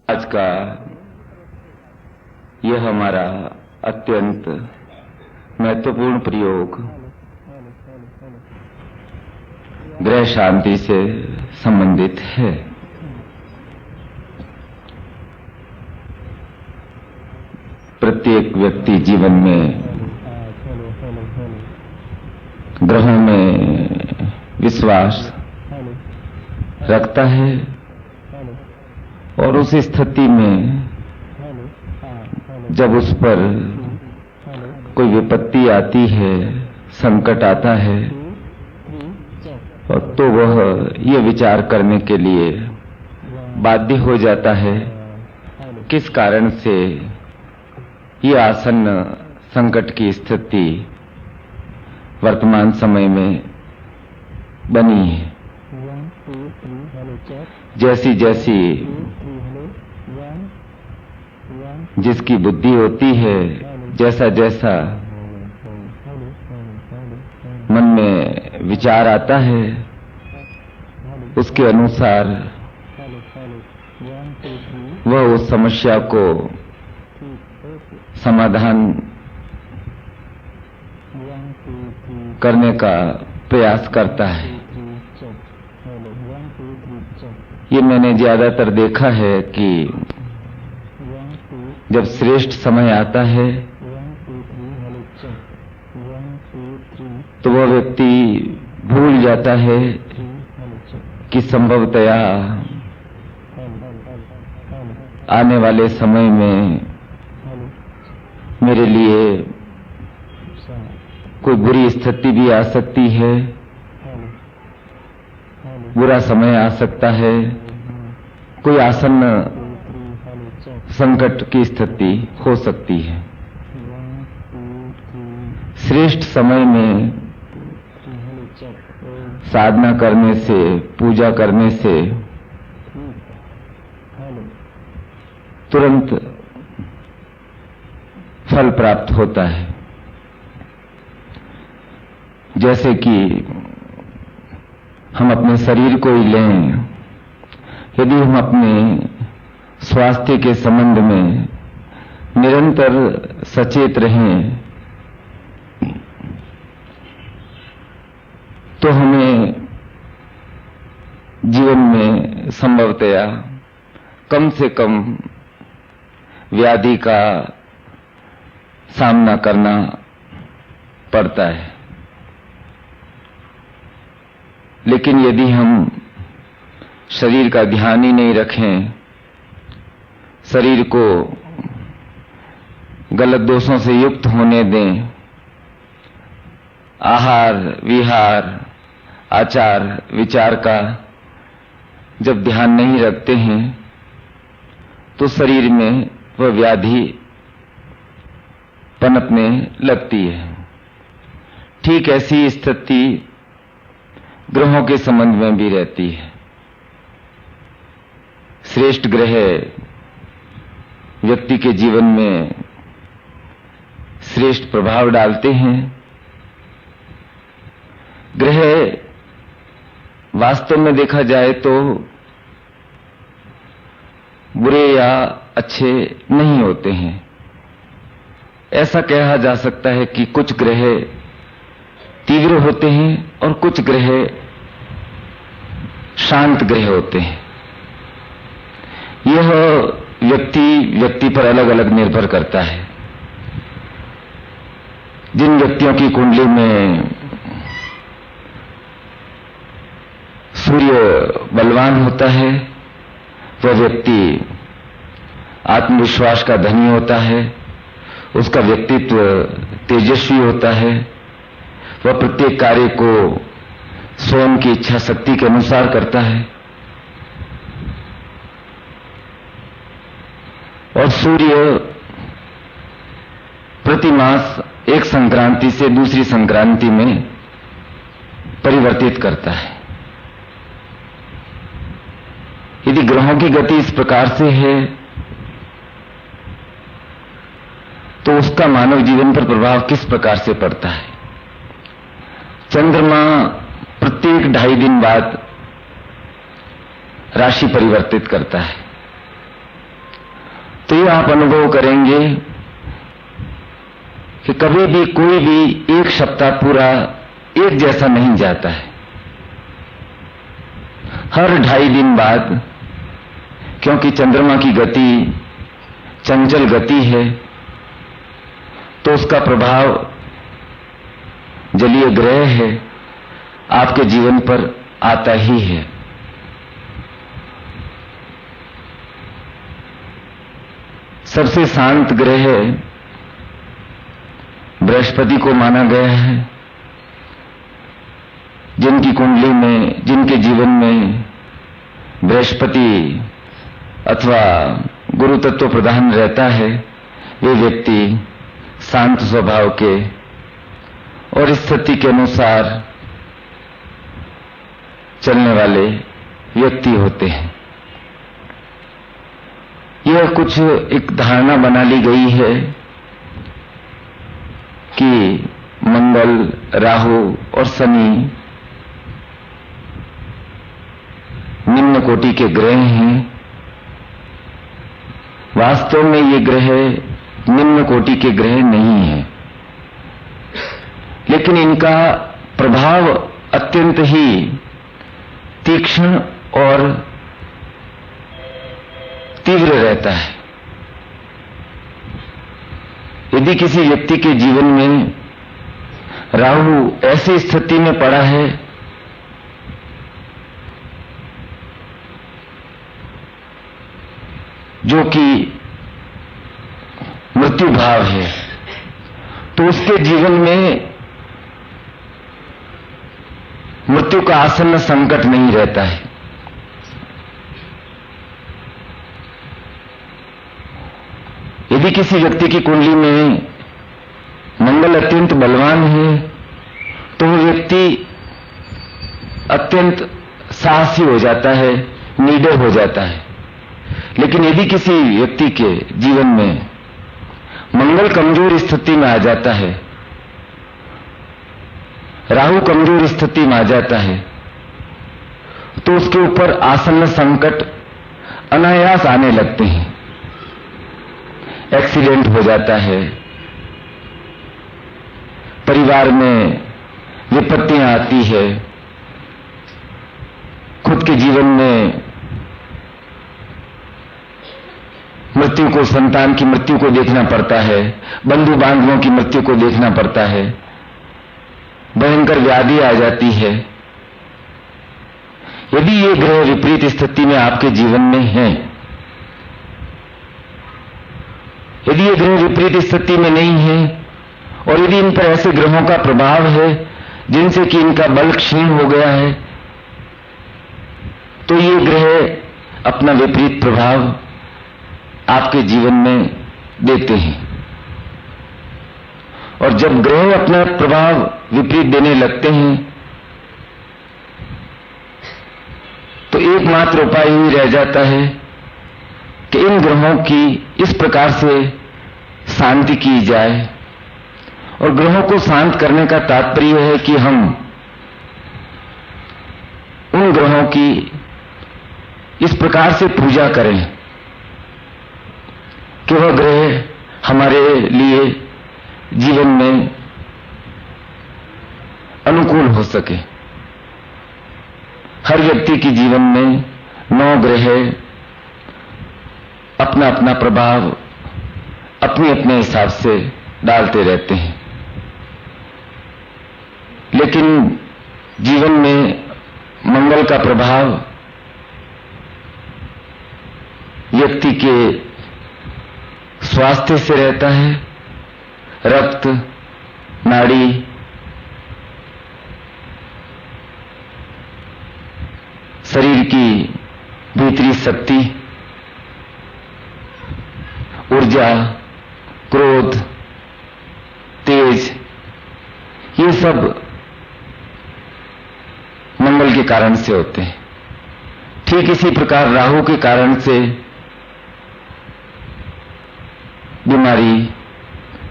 आज का यह हमारा अत्यंत महत्वपूर्ण प्रयोग गृह शांति से संबंधित है। प्रत्येक व्यक्ति जीवन में ग्रहों में विश्वास रखता है और उस स्थिति में जब उस पर कोई विपत्ति आती है, संकट आता है, तो वह ये विचार करने के लिए बाध्य हो जाता है किस कारण से ये आसन्न संकट की स्थिति वर्तमान समय में बनी है। जैसी जैसी जिसकी बुद्धि होती है, जैसा जैसा मन में विचार आता है, उसके अनुसार वह उस समस्या को समाधान करने का प्रयास करता है। ये मैंने ज्यादातर देखा है कि जब श्रेष्ठ समय आता है तो वह व्यक्ति भूल जाता है कि संभवतया आने वाले समय में मेरे लिए कोई बुरी स्थिति भी आ सकती है, बुरा समय आ सकता है, कोई आसन्न संकट की स्थिति हो सकती है। श्रेष्ठ समय में साधना करने से, पूजा करने से तुरंत फल प्राप्त होता है। जैसे कि हम अपने शरीर को ही लें, यदि हम अपने स्वास्थ्य के संबंध में निरंतर सचेत रहें तो हमें जीवन में संभवतया कम से कम व्याधि का सामना करना पड़ता है। लेकिन यदि हम शरीर का ध्यान ही नहीं रखें, शरीर को गलत दोषों से युक्त होने दें, आहार विहार आचार विचार का जब ध्यान नहीं रखते हैं तो शरीर में वह व्याधि पनपने लगती है। ठीक ऐसी स्थिति ग्रहों के संबंध में भी रहती है। श्रेष्ठ ग्रह व्यक्ति के जीवन में श्रेष्ठ प्रभाव डालते हैं। ग्रह वास्तव में देखा जाए तो बुरे या अच्छे नहीं होते हैं। ऐसा कहा जा सकता है कि कुछ ग्रह तीव्र होते हैं और कुछ ग्रह शांत ग्रह होते हैं। यह व्यक्ति पर अलग अलग निर्भर करता है। जिन व्यक्तियों की कुंडली में सूर्य बलवान होता है, वह व्यक्ति आत्मविश्वास का धनी होता है, उसका व्यक्तित्व तेजस्वी होता है, वह प्रत्येक कार्य को स्वयं की इच्छा शक्ति के अनुसार करता है। और सूर्य प्रति मास एक संक्रांति से दूसरी संक्रांति में परिवर्तित करता है। यदि ग्रहों की गति इस प्रकार से है तो उसका मानव जीवन पर प्रभाव किस प्रकार से पड़ता है। चंद्रमा प्रत्येक 2.5 दिन बाद राशि परिवर्तित करता है। ये आप अनुभव करेंगे कि कभी भी कोई भी एक सप्ताह पूरा एक जैसा नहीं जाता है। हर 2.5 दिन बाद, क्योंकि चंद्रमा की गति चंचल गति है, तो उसका प्रभाव जलीय ग्रह है आपके जीवन पर आता ही है। सबसे शांत ग्रह बृहस्पति को माना गया है। जिनकी कुंडली में, जिनके जीवन में बृहस्पति अथवा गुरु तत्व प्रधान रहता है, वे व्यक्ति शांत स्वभाव के और स्थिति के अनुसार चलने वाले व्यक्ति होते हैं। यह कुछ एक धारणा बना ली गई है कि मंगल, राहु और शनि निम्न कोटि के ग्रह हैं। वास्तव में ये ग्रह निम्न कोटि के ग्रह नहीं है, लेकिन इनका प्रभाव अत्यंत ही तीक्ष्ण और तीव्र रहता है। यदि किसी व्यक्ति के जीवन में राहु ऐसी स्थिति में पड़ा है जो कि मृत्यु भाव है, तो उसके जीवन में मृत्यु का आसन्न संकट नहीं रहता है। यदि किसी व्यक्ति की कुंडली में मंगल अत्यंत बलवान है, तो वह व्यक्ति अत्यंत साहसी हो जाता है, निडर हो जाता है। लेकिन यदि किसी व्यक्ति के जीवन में मंगल कमजोर स्थिति में आ जाता है, राहु कमजोर स्थिति में आ जाता है, तो उसके ऊपर आसन्न संकट अनायास आने लगते हैं। एक्सीडेंट हो जाता है, परिवार में विपत्तियां आती है, खुद के जीवन में मृत्यु को, संतान की मृत्यु को देखना पड़ता है, बंधु बांधवों की मृत्यु को देखना पड़ता है, भयंकर व्याधि आ जाती है। यदि ये ग्रह विपरीत स्थिति में आपके जीवन में हैं, यदि ये ग्रह विपरीत स्थिति में नहीं है और यदि इन पर ऐसे ग्रहों का प्रभाव है जिनसे कि इनका बल क्षीण हो गया है, तो ये ग्रह अपना विपरीत प्रभाव आपके जीवन में देते हैं। और जब ग्रह अपना प्रभाव विपरीत देने लगते हैं, तो एकमात्र उपाय ही रह जाता है कि इन ग्रहों की इस प्रकार से शांति की जाए। और ग्रहों को शांत करने का तात्पर्य है कि हम उन ग्रहों की इस प्रकार से पूजा करें कि वह ग्रह हमारे लिए जीवन में अनुकूल हो सके। हर व्यक्ति के जीवन में 9 ग्रह अपना अपना प्रभाव अपने अपने हिसाब से डालते रहते हैं, लेकिन जीवन में मंगल का प्रभाव व्यक्ति के स्वास्थ्य से रहता है। रक्त, नाड़ी, शरीर की भीतरी शक्ति, ऊर्जा, क्रोध, तेज, ये सब मंगल के कारण से होते हैं। ठीक इसी प्रकार राहु के कारण से बीमारी,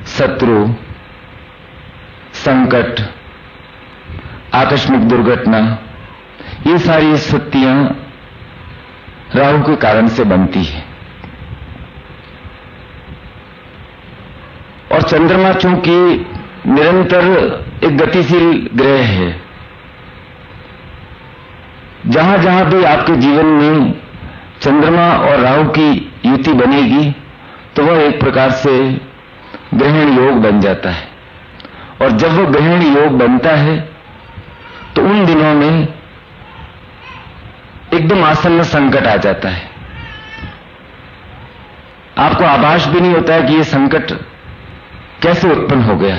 शत्रु, संकट, आकस्मिक दुर्घटना, ये सारी स्थितियां राहु के कारण से बनती है। चंद्रमा चूंकि निरंतर एक गतिशील ग्रह है, जहां जहां भी आपके जीवन में चंद्रमा और राहु की युति बनेगी तो वह एक प्रकार से ग्रहण योग बन जाता है। और जब वह ग्रहण योग बनता है तो उन दिनों में एकदम आसन्न संकट आ जाता है। आपको आभास भी नहीं होता है कि यह संकट कैसे उत्पन्न हो गया।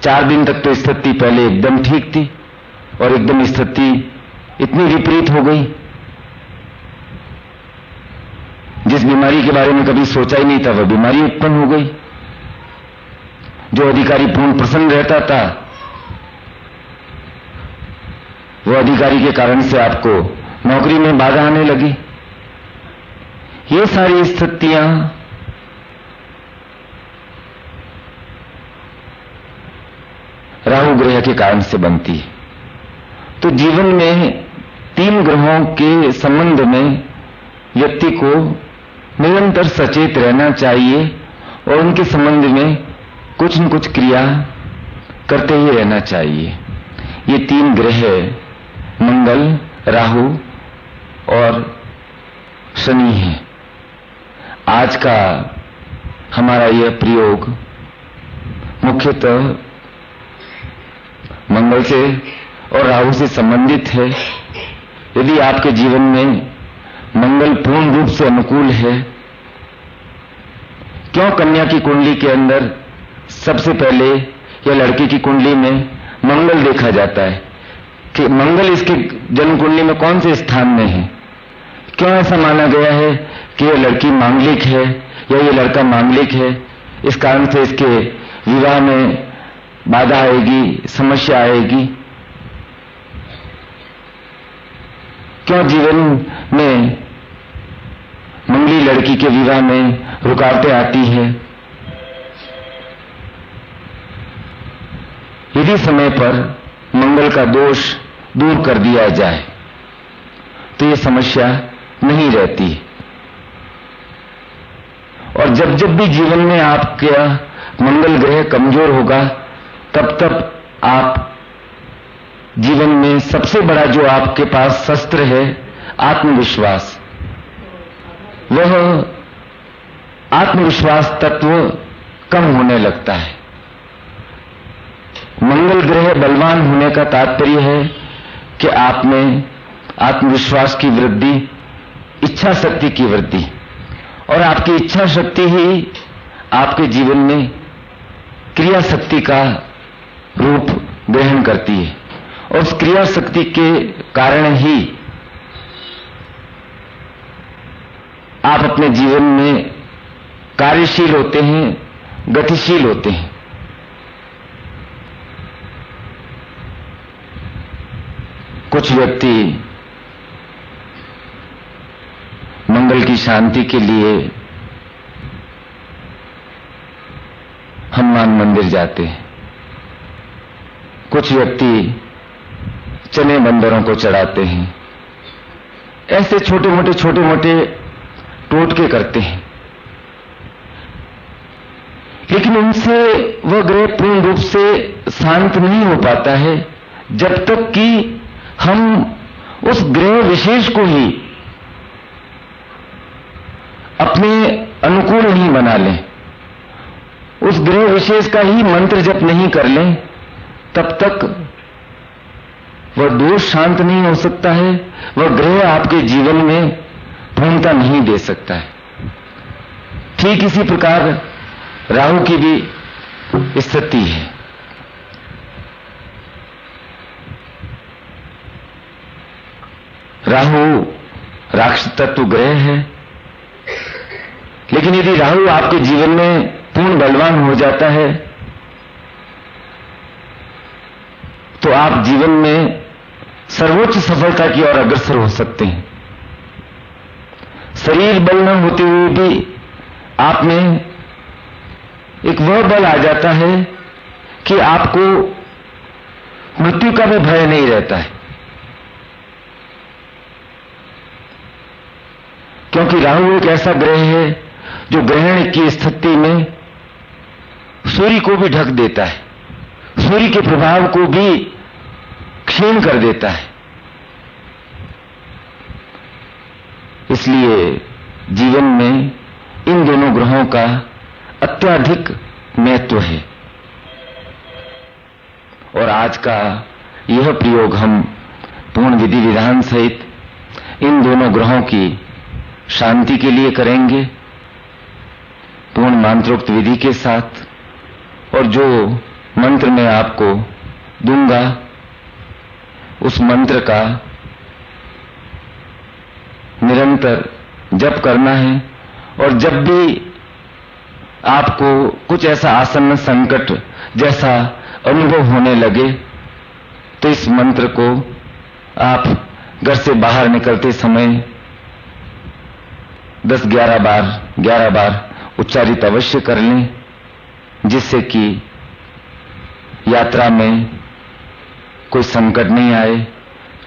4 दिन तक तो स्थिति पहले एकदम ठीक थी और एकदम स्थिति इतनी विपरीत हो गई, जिस बीमारी के बारे में कभी सोचा ही नहीं था वह बीमारी उत्पन्न हो गई। जो अधिकारी पूर्ण प्रसन्न रहता था वह अधिकारी के कारण से आपको नौकरी में बाधा आने लगी। ये सारी स्थितियां राहु ग्रह के कारण से बनती है। तो जीवन में 3 ग्रहों के संबंध में व्यक्ति को निरंतर सचेत रहना चाहिए और उनके संबंध में कुछ न कुछ क्रिया करते ही रहना चाहिए। ये 3 ग्रह मंगल, राहु और शनि हैं। आज का हमारा यह प्रयोग मुख्यतः मंगल से और राहु से संबंधित है। यदि आपके जीवन में मंगल पूर्ण रूप से अनुकूल है, क्यों कन्या की कुंडली के अंदर सबसे पहले या लड़की की कुंडली में मंगल देखा जाता है कि मंगल इसके जन्म कुंडली में कौन से स्थान में है? क्यों ऐसा माना गया है कि यह लड़की मांगलिक है या ये लड़का मांगलिक है, इस कारण से इसके विवाह में बाधा आएगी, समस्या आएगी? क्यों जीवन में मंगली लड़की के विवाह में रुकावटें आती है? यदि समय पर मंगल का दोष दूर कर दिया जाए तो ये समस्या नहीं रहती। और जब जब भी जीवन में आपका मंगल ग्रह कमजोर होगा तब तब आप जीवन में सबसे बड़ा जो आपके पास शस्त्र है आत्मविश्वास, वह आत्मविश्वास तत्व कम होने लगता है। मंगल ग्रह बलवान होने का तात्पर्य है कि आप में आत्मविश्वास की वृद्धि, इच्छा शक्ति की वृद्धि, और आपकी इच्छा शक्ति ही आपके जीवन में क्रिया शक्ति का रूप ग्रहण करती है। और उस क्रिया शक्ति के कारण ही आप अपने जीवन में कार्यशील होते हैं, गतिशील होते हैं। कुछ व्यक्ति मंगल की शांति के लिए हनुमान मंदिर जाते हैं। कुछ व्यक्ति चने बंदरों को चढ़ाते हैं। ऐसे छोटे मोटे टोटके करते हैं, लेकिन उनसे वह ग्रह पूर्ण रूप से शांत नहीं हो पाता है जब तक कि हम उस ग्रह विशेष को ही अपने अनुकूल नहीं बना लें, उस ग्रह विशेष का ही मंत्र जप नहीं कर लें, तब तक वह दोष शांत नहीं हो सकता है, वह ग्रह आपके जीवन में पूर्णता नहीं दे सकता है। ठीक इसी प्रकार राहु की भी स्थिति है। राहु राक्षस तत्व ग्रह है, लेकिन यदि राहु आपके जीवन में पूर्ण बलवान हो जाता है तो आप जीवन में सर्वोच्च सफलता की ओर अग्रसर हो सकते हैं। शरीर बल न होते हुए भी आप में एक वह बल आ जाता है कि आपको मृत्यु का भी भय नहीं रहता है, क्योंकि राहु एक ऐसा ग्रह है जो ग्रहण की स्थिति में सूर्य को भी ढक देता है, सूर्य के प्रभाव को भी क्षीण कर देता है। इसलिए जीवन में इन दोनों ग्रहों का अत्यधिक महत्व है। और आज का यह प्रयोग हम पूर्ण विधि विधान सहित इन दोनों ग्रहों की शांति के लिए करेंगे, पूर्ण मंत्रोक्त विधि के साथ। और जो मंत्र मैं आपको दूंगा उस मंत्र का निरंतर जप करना है। और जब भी आपको कुछ ऐसा आसन्न संकट जैसा अनुभव होने लगे तो इस मंत्र को आप घर से बाहर निकलते समय 11 बार उच्चारित अवश्य कर लें, जिससे कि यात्रा में कोई संकट नहीं आए,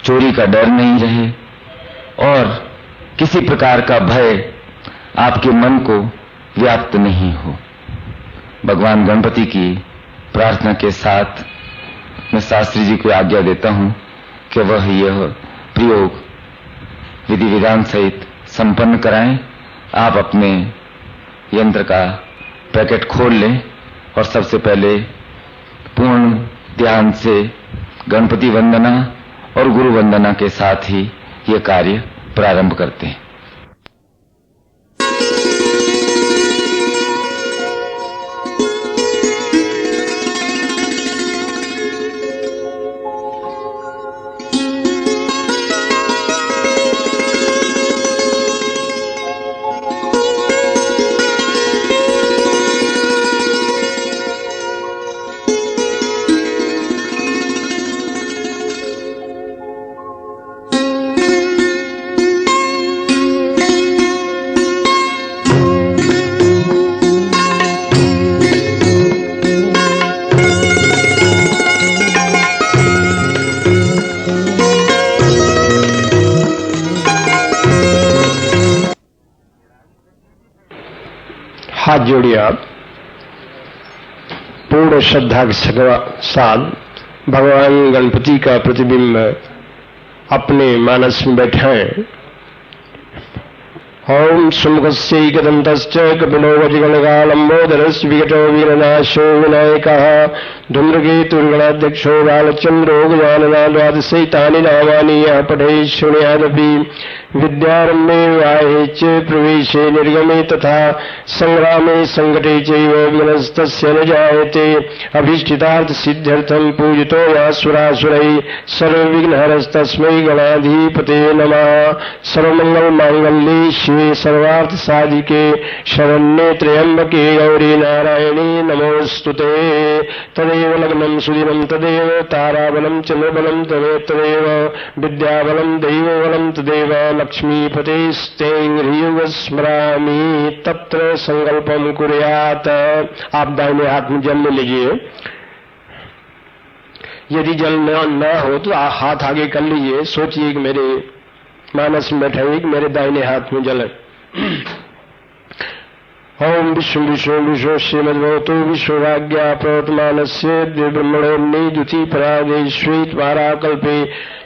चोरी का डर नहीं रहे और किसी प्रकार का भय आपके मन को व्याप्त नहीं हो। भगवान गणपति की प्रार्थना के साथ मैं शास्त्री जी को आज्ञा देता हूं कि वह यह प्रयोग विधि विधान सहित संपन्न कराएं। आप अपने यंत्र का पैकेट खोल लें और सबसे पहले पूर्ण ध्यान से गणपति वंदना और गुरु वंदना के साथ ही यह कार्य प्रारंभ करते हैं। हाथ जोड़िए आप, पूर्ण श्रद्धा के साथ भगवान गणपति का प्रतिबिंब अपने मानस में बैठाएं। ओम सुमुखस्यैकदन्तश्च कपिलो वज्रगणकालम्बोदरस्य विकटो वीरनाशो विनायकः धूम्रकेतुर्गणाध्यक्षो बालचन्द्रो गजानना द्वादशैतानि नामानि यः पठेत् शृणुयादपि विद्यारम्भे वाहे च प्रवेशे निर्गमे तथा संग्रामे संकटे चैव विघ्नस्तस्य न जायते। अभीष्टितार्थ सिद्ध्यर्थं पूजितो यासुरासुरैः सर्वविघ्नहरस्तस्मै गणाधिपते नमः। सर्वमंगलमांगल्ये शिवे सर्वार्थ साधिके शरण्ये त्र्यंबके गौरी नारायणी नमोस्तुते। तदेव लग्नं सुदिनं तदेव ताराबलं चंद्रबलं तदेव विद्याबलं दैवबलं तदेव लक्ष्मीपतेस्ते ह्रियुग स्मरामि तत्र संकल्पम कुर्यात्। आप दाहिने हाथ में जल ले लीजिए। यदि जल न हो तो हाथ आगे कर लीजिए। सोचिए कि मेरे मानस में बैठे कि मेरे दाहिने हाथ में जल है। ओम विष्णु विष्णु विष्णु श्रीमद्भगवतो विश्वराज्ञा प्रवर्तमानस्य ब्रह्मणोन्नी द्वितीय परादेश्वी त्वाराकल्पे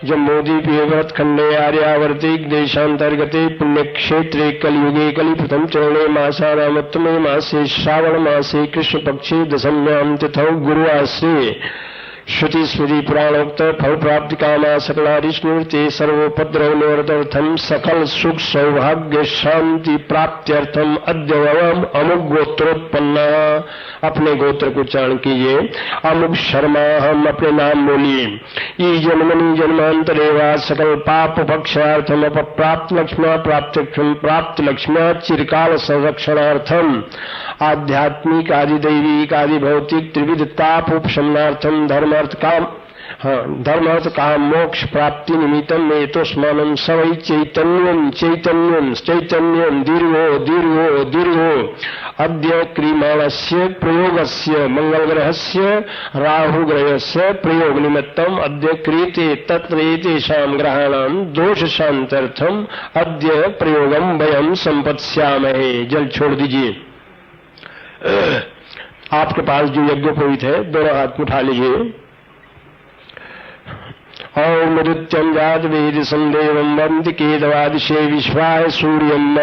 जम्बूद्वीपे भरतखंडे आर्यावर्ते देशांतर्गते पुण्यक्षेत्रे कलियुगे कलिप्रथम चरणे मासानामुत्तमे मासे श्रावण मासे कृष्ण पक्षे दशम्यां तिथौ गुरुवासरे श्रुति स्मृति पुराणोक्त फल प्राप्ति कामा सकलारिष्णुर्ते सर्वोपद्रव निवर्तर्थम सकल सुख सौभाग्य शांति प्राप्त्यर्थम अद्यवम अमुक गोत्रोत्पन्ना। अपने गोत्र को उच्चारण कीजिए। अमुक शर्मा, हम अपने नाम बोलिए। ई जन्मनि जन्मांतरेवा सकल पाप पक्षार्थम अपप्राप्त लक्ष्म्या प्राप्त लक्ष्म्या चिरकाल संरक्षणार्थम आध्यात्मिक आदि दैविक आदि भौतिक त्रिविध ताप उपशमनार्थम धर्म अर्थ काम मोक्ष प्राप्ति निमित्तम में तो स्मरणम सवै चैतन्यम दीर्घो अद्य क्रियमाणस्य प्रयोगस्य मंगल ग्रहस्य राहु ग्रहस्य प्रयोग निमित्तम अद्य क्रियते तत्र एतेषां ग्रहाणां दोष शांत्यर्थम अद्य प्रयोगम वयम संपत्स्यामहे। जल छोड़ दीजिए। आपके पास जो यज्ञोपवीत है दोनों हाथ में उठा लीजिए। ओम मरुत्यम जात वेद संदेवम वंद केदवादिशे विश्वाय सूर्यम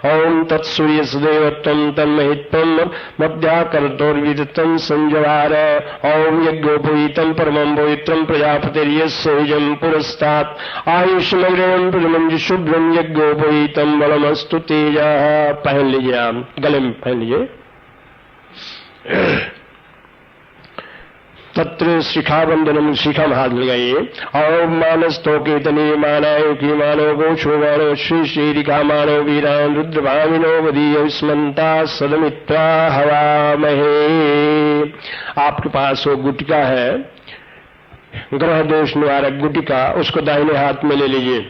ओम तत्सूर्य सदेवत्वम तन्महित्वम मध्याकर्तोर्विदत्तम संजवार ओम यज्ञोपवीतम परमं पवित्रम प्रजापतिर्यस्यजम पुरस्तात् आयुष्मग्रम प्रजमं शुभ्रम यज्ञोपवीतम बलमस्तु तेजः। पहन लीजिए, आप गले में पहन लीजिए। तत्र शिखाबंधनम, शिखा में हाथ लगाइए। ओम मानस तोके तने मानायो की मानो गोछो मानो श्री श्रीरिका मानो वीरान रुद्रभामिनो वदीय स्मंता सदमित्वा हवामहे। आपके पास वो गुटिका है, ग्रह दोष निवारक गुटिका, उसको दाहिने हाथ में ले लीजिए।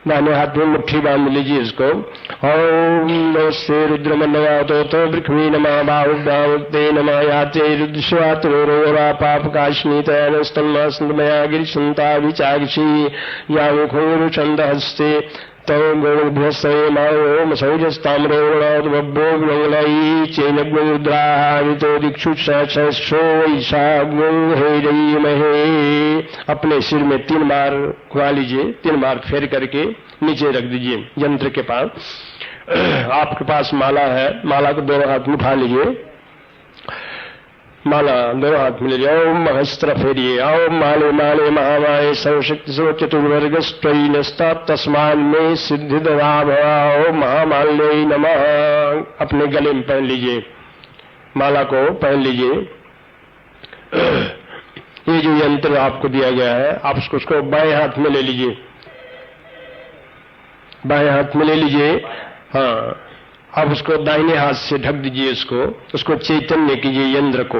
दाहिने हाथ में मुट्ठी बांध लीजिए इसको। ओम नमस्ते रुद्रमन्नवातो तो पृथ्वी नमः बाहुभ्यामुक्ते नमः याते रुद्रश्वातरोरा पापकाश्नीतनस्तन्मा संतमया गिरिशंता विचाक्षी यामुखोरु छंदहस्ते तम गोभ्यस्ते माओम सौजस्ताम्रोणोद्भो विलंगलाई चैनग्रुद्राहितो दिक्षु सहस्रो ईशाग्नो हेरयमहे। अपने सिर में 3 बार घुमा लीजिए, 3 बार फेर करके नीचे रख दीजिए यंत्र के पास। आपके पास माला है, माला को दोनों हाथ में उठा लीजिए। माला दोनों हाथ में ले लिया। ओम महस्त्र फेरिए। ओम माले माले महामाये सर्वशक्ति सर्व चतुर्वर्ग स्त्री नस्ता तस्मान में सिद्धि दवा भवा। ओम महामाल्य नमः। अपने गले में पहन लीजिए, माला को पहन लीजिए। ये जो यंत्र आपको दिया गया है, आप उसको बाएं हाथ में ले लीजिए, बाएं हाथ में ले लीजिए। हाँ, अब उसको दाहिने हाथ से ढक दीजिए, उसको चैतन्य कीजिए यंत्र को।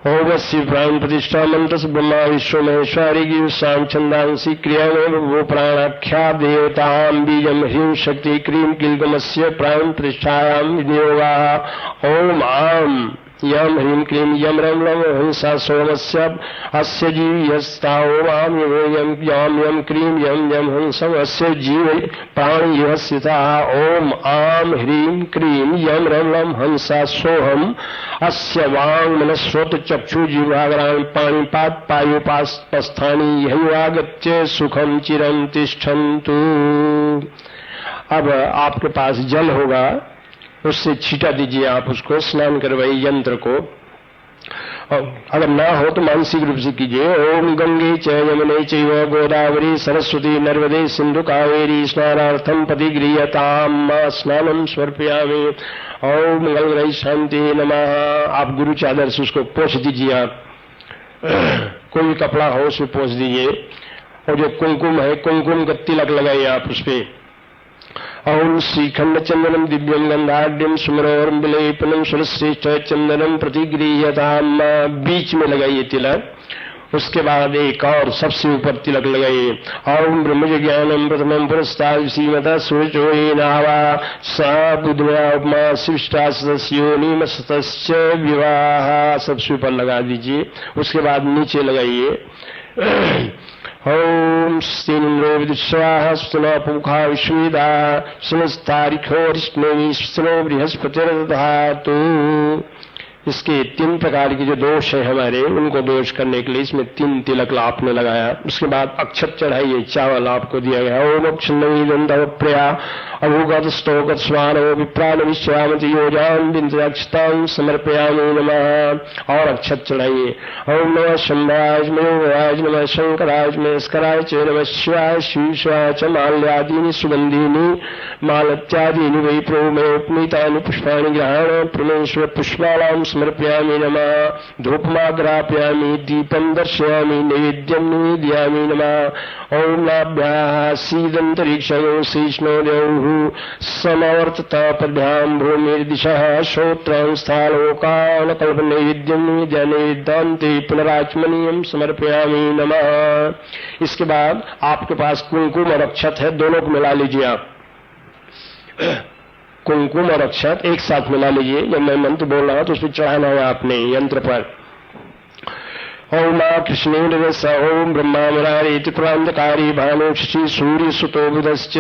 ओम शिव प्राण प्रतिष्ठा मंत्र ब्रह्मा विश्व महेश्वरी गिर शाम छंदांसी क्रिया वो प्राणाख्या देवताम बीजम ह्रीं शक्ति क्रीम किलगमस्य प्राण प्रतिष्ठायाम विनियोगा। ओम आम यम ह्रीं क्लीं यम रम लम हंसा सोमस्य अस्य जीवस्ता। ओम आम यम यम यम क्रीं यम यम हंसम अस्य जीव प्राण यस्यता। ओम आम ह्रीं क्रीं यम रम लम हंसा सोहम अस्य वांग मनस्वत चक्षु जीवाग्राण पाणिपात पायुपास्थानी यहिवागत्य सुखम चिरं तिष्ठन्तु। अब आपके पास जल होगा, उससे छीटा दीजिए, आप उसको स्नान करवाइए यंत्र को। अगर ना हो तो मानसिक रूप से कीजिए। ओम गंगे च यमुने चैव गोदावरी सरस्वती नर्मदे सिंधु कावेरी स्नानार्थम पतिगृह्यताम् स्नानं समर्पयामि। ओम मंगलग्रही शांति नमः। आप गुरु चादर से उसको पोंछ दीजिए, आप कोई कपड़ा हो उसे पोंछ दीजिए। और जो कुमकुम है, कुमकुम का तिलक लगाइए आप उस पे। ओम श्रीखंड चंदनम दिव्यम गंधाढ़ सुमरोरम विलेपनम सुरश्रेष्ठ चंदनम प्रतिगृह्यताम्। बीच में लगाइए तिलक। उसके बाद एक और सबसे ऊपर तिलक लगाइए। ओम ब्रह्म ज्ञानम प्रथमम पुरस्ताद श्रीमता सूर्योहि नावा सा बुद्धया उपमा शिष्टा सदस्योनि मस्तस्य विवाह। सबसे ऊपर लगा दीजिए। उसके बाद नीचे लगाइए। ओम स्तीन्द्रो विदुस्वाहा स्तनो पुखा विश्वेदा समस्तारिखोरिष्णेमी स्तनो बृहस्पतिर्दधातु। इसके 3 प्रकार के जो दोष है हमारे, उनको दोष करने के लिए इसमें 3 तिलक आपने लगाया। उसके बाद अक्षत चढ़ाइए, चावल आपको दिया गया। ओम अक्षन्नवी दंडव प्रया अभुगत स्तोकत स्वानो विप्राण विश्वामति योजान बिंद्राक्षतां समर्पयामि नमः। और अक्षत चढ़ाइए। ओम नमः शंभाय मयोगाय नमः शंकराय मस्कराय च नमः शिवाय शिवाय च माल्यादीनि सुगंधीनि मालत्यादीनि वै प्रोमयोपनीतानि पुष्पाणि ग्रहाण परमेश्वर पुष्पाणां समर्पयामि नमः। धूपमाग्रापयामि दीपं दर्शयामि नैवेद्यं निवेदयामि नमः। ओम नाभ्याः सीदन्तरिक्षयो शीष्णो द्यौः समवर्तता पद्भ्यां भूमिर्दिशः श्रोत्रं स्थालोकान् कल्पनैवेद्यं निवेदयान्ते पुनराचमनीयं समर्पयामि नमः। इसके बाद आपके पास कुमकुम और अक्षत है, दोनों को मिला लीजिए आप। कुमकुम और अक्षत एक साथ मिला लीजिए। जब मैं मंत्र बोल रहा हूं तो उस पर चढ़ाना है आपने यंत्र पर। ओम कृष्णेन रस ओम ब्रह्मा मुरारीति क्रांतकारी भानु शशि सूर्य सुतो बुधश्च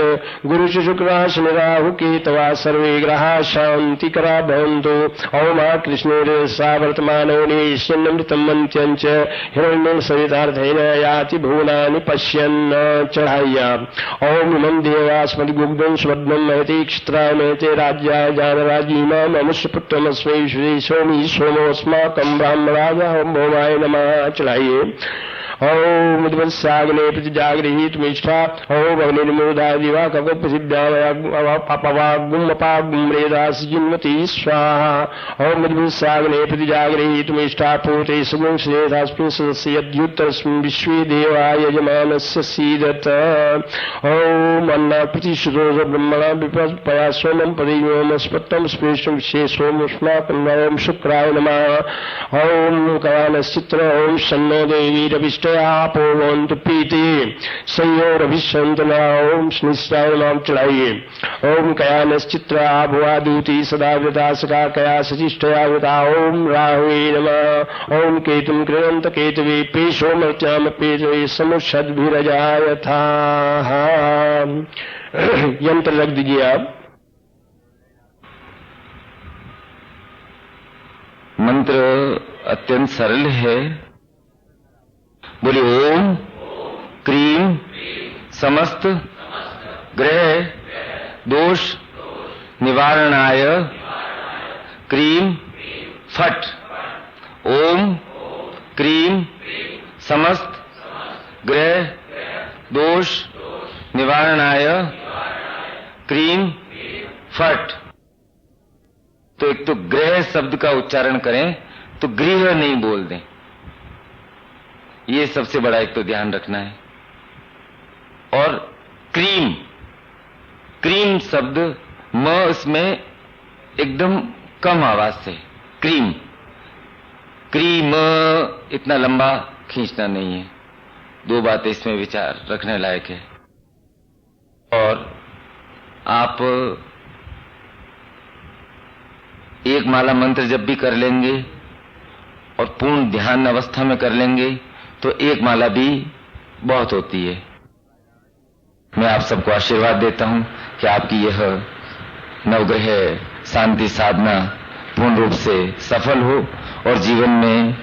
गुरु शुक्र शनि राहु केतवा सर्वे ग्रहा शांतिकरा भवन्तु। ओम कृष्णेन रसा वर्तमानो निश्चिन्नमृतं मन्त्यञ्च हिरण्यं सवितार्थेन याति भुवनानि पश्यन् चढ़ाइया। ओम इमं देवास्मद्गुग्धं स्वद्नं महति क्षत्रामेते राज्याय जानराजीमाम् अमुष्यपुत्रमस्मै श्री सोमी सोमोऽस्माकं ब्राह्मणाय ओम भौमाय नमः चढ़ाइए। ओम उद्वत्साग्ने प्रतिजागृहीत मिष्ठा ओम अग्निर्मूर्धा दिवा कगोपसिद्धावागुम रेदास जिन्मति स्वाहा। ओम उद्वत्साग्ने प्रतिजागृहीत मिष्ठा पूते सुगुण श्रेधास्मिन् सदस्य यद्युत्तरस्मिन् विश्वे देवा यजमानस्य सीदत। ओम अन्ना प्रतिशुद्धो ब्रह्मणा विपया सोमं पदेयोमस्पत्तं स्पेशं विशेषोमुष्माकं ओम शुक्राय नमः। ओम कवानश्चित्र ओम सन्नो देवी रविष्ट आपोवन्तु पीते संयोरभिषंतना ओम स्निष्ठाय नाम चढ़ाइए। ओम कयानश्चित्र आभुवादूति सदा व्रता सका कया सचिष्टया व्रता ओम राहुवे नमः। ओम केतुं कृणन्त केतवे पेशो मर्त्याम पेतवे समुषद्भिरजा यथा। यंत्र रख दीजिए आप। मंत्र अत्यंत सरल है। बोलिए ओम क्रीम समस्त ग्रह दोष निवारणाय क्रीम फट। ओम क्रीम समस्त ग्रह दोष निवारणाय क्रीम फट। तो एक तो ग्रह शब्द का उच्चारण करें तो गृह नहीं बोल दें, ये सबसे बड़ा एक तो ध्यान रखना है। और क्रीम, क्रीम शब्द म इसमें एकदम कम आवाज से क्रीम, क्रीम इतना लंबा खींचना नहीं है। दो बातें इसमें विचार रखने लायक है। और आप एक माला मंत्र जब भी कर लेंगे और पूर्ण ध्यान अवस्था में कर लेंगे तो एक माला भी बहुत होती है। मैं आप सबको आशीर्वाद देता हूं कि आपकी यह नवग्रह शांति साधना पूर्ण रूप से सफल हो और जीवन में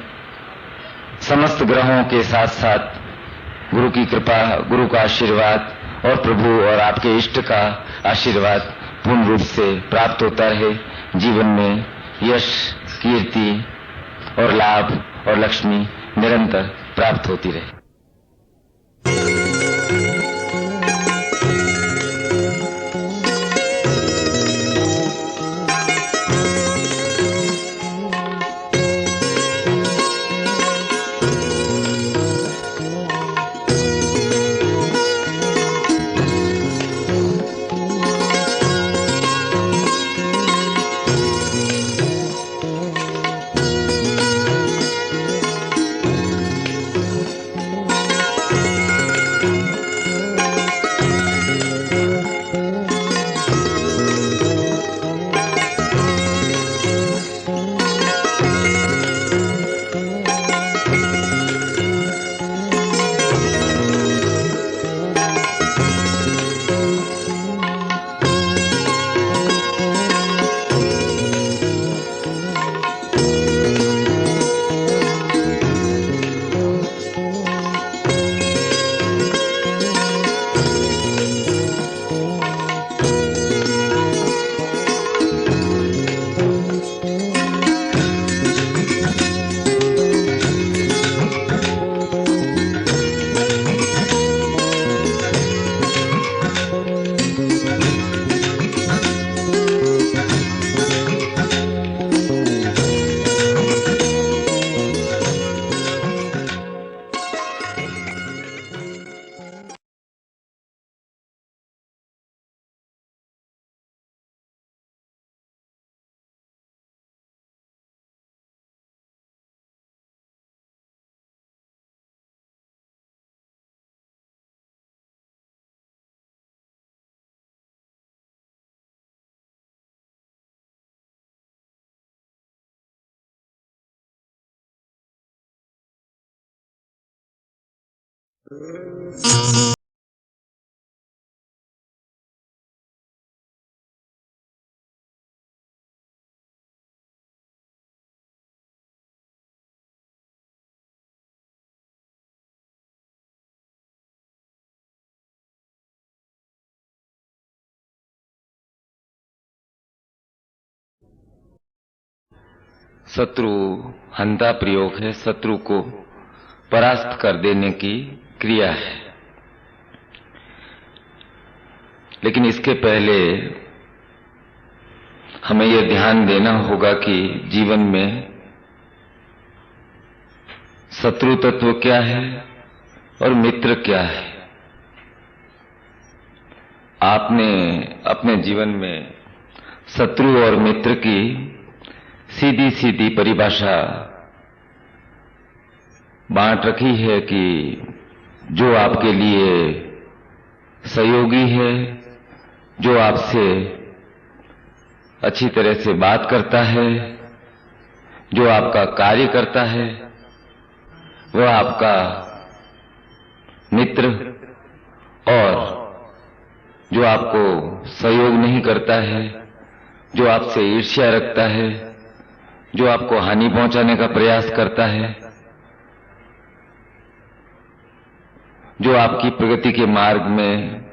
समस्त ग्रहों के साथ साथ गुरु की कृपा, गुरु का आशीर्वाद और प्रभु और आपके इष्ट का आशीर्वाद पूर्ण रूप से प्राप्त होता रहे। जीवन में यश, कीर्ति और लाभ और लक्ष्मी निरंतर प्राप्त होती रहे। शत्रु हंता प्रयोग है, शत्रु को परास्त कर देने की क्रिया है। लेकिन इसके पहले हमें यह ध्यान देना होगा कि जीवन में शत्रु तत्व क्या है और मित्र क्या है। आपने अपने जीवन में शत्रु और मित्र की सीधी सीधी परिभाषा बांट रखी है कि जो आपके लिए सहयोगी है, जो आपसे अच्छी तरह से बात करता है, जो आपका कार्य करता है, वह आपका मित्र, और जो आपको सहयोग नहीं करता है, जो आपसे ईर्ष्या रखता है, जो आपको हानि पहुंचाने का प्रयास करता है, जो आपकी प्रगति के मार्ग में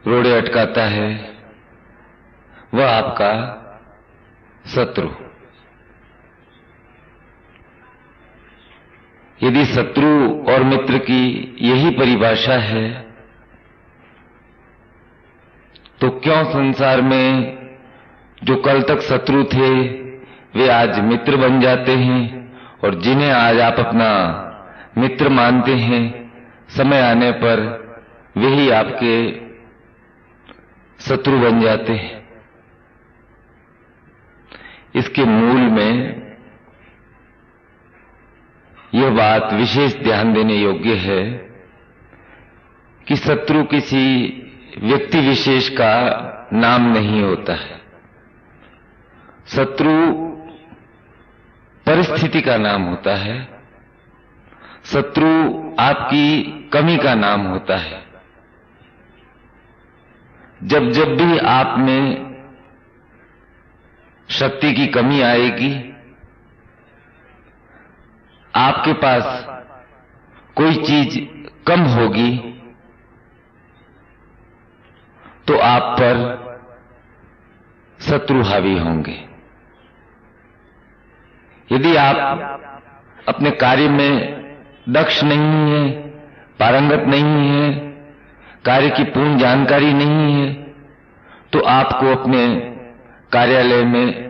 रोड़े अटकाता है, वह आपका शत्रु। यदि शत्रु और मित्र की यही परिभाषा है, तो क्यों संसार में जो कल तक शत्रु थे वे आज मित्र बन जाते हैं, और जिन्हें आज आप अपना मित्र मानते हैं, समय आने पर वही आपके शत्रु बन जाते हैं। इसके मूल में यह बात विशेष ध्यान देने योग्य है कि शत्रु किसी व्यक्ति विशेष का नाम नहीं होता है। शत्रु परिस्थिति का नाम होता है। शत्रु आपकी कमी का नाम होता है। जब जब भी आप में शक्ति की कमी आएगी, आपके पास कोई चीज कम होगी, तो आप पर शत्रु हावी होंगे। यदि आप अपने कार्य में दक्ष नहीं है, पारंगत नहीं है, कार्य की पूर्ण जानकारी नहीं है, तो आपको अपने कार्यालय में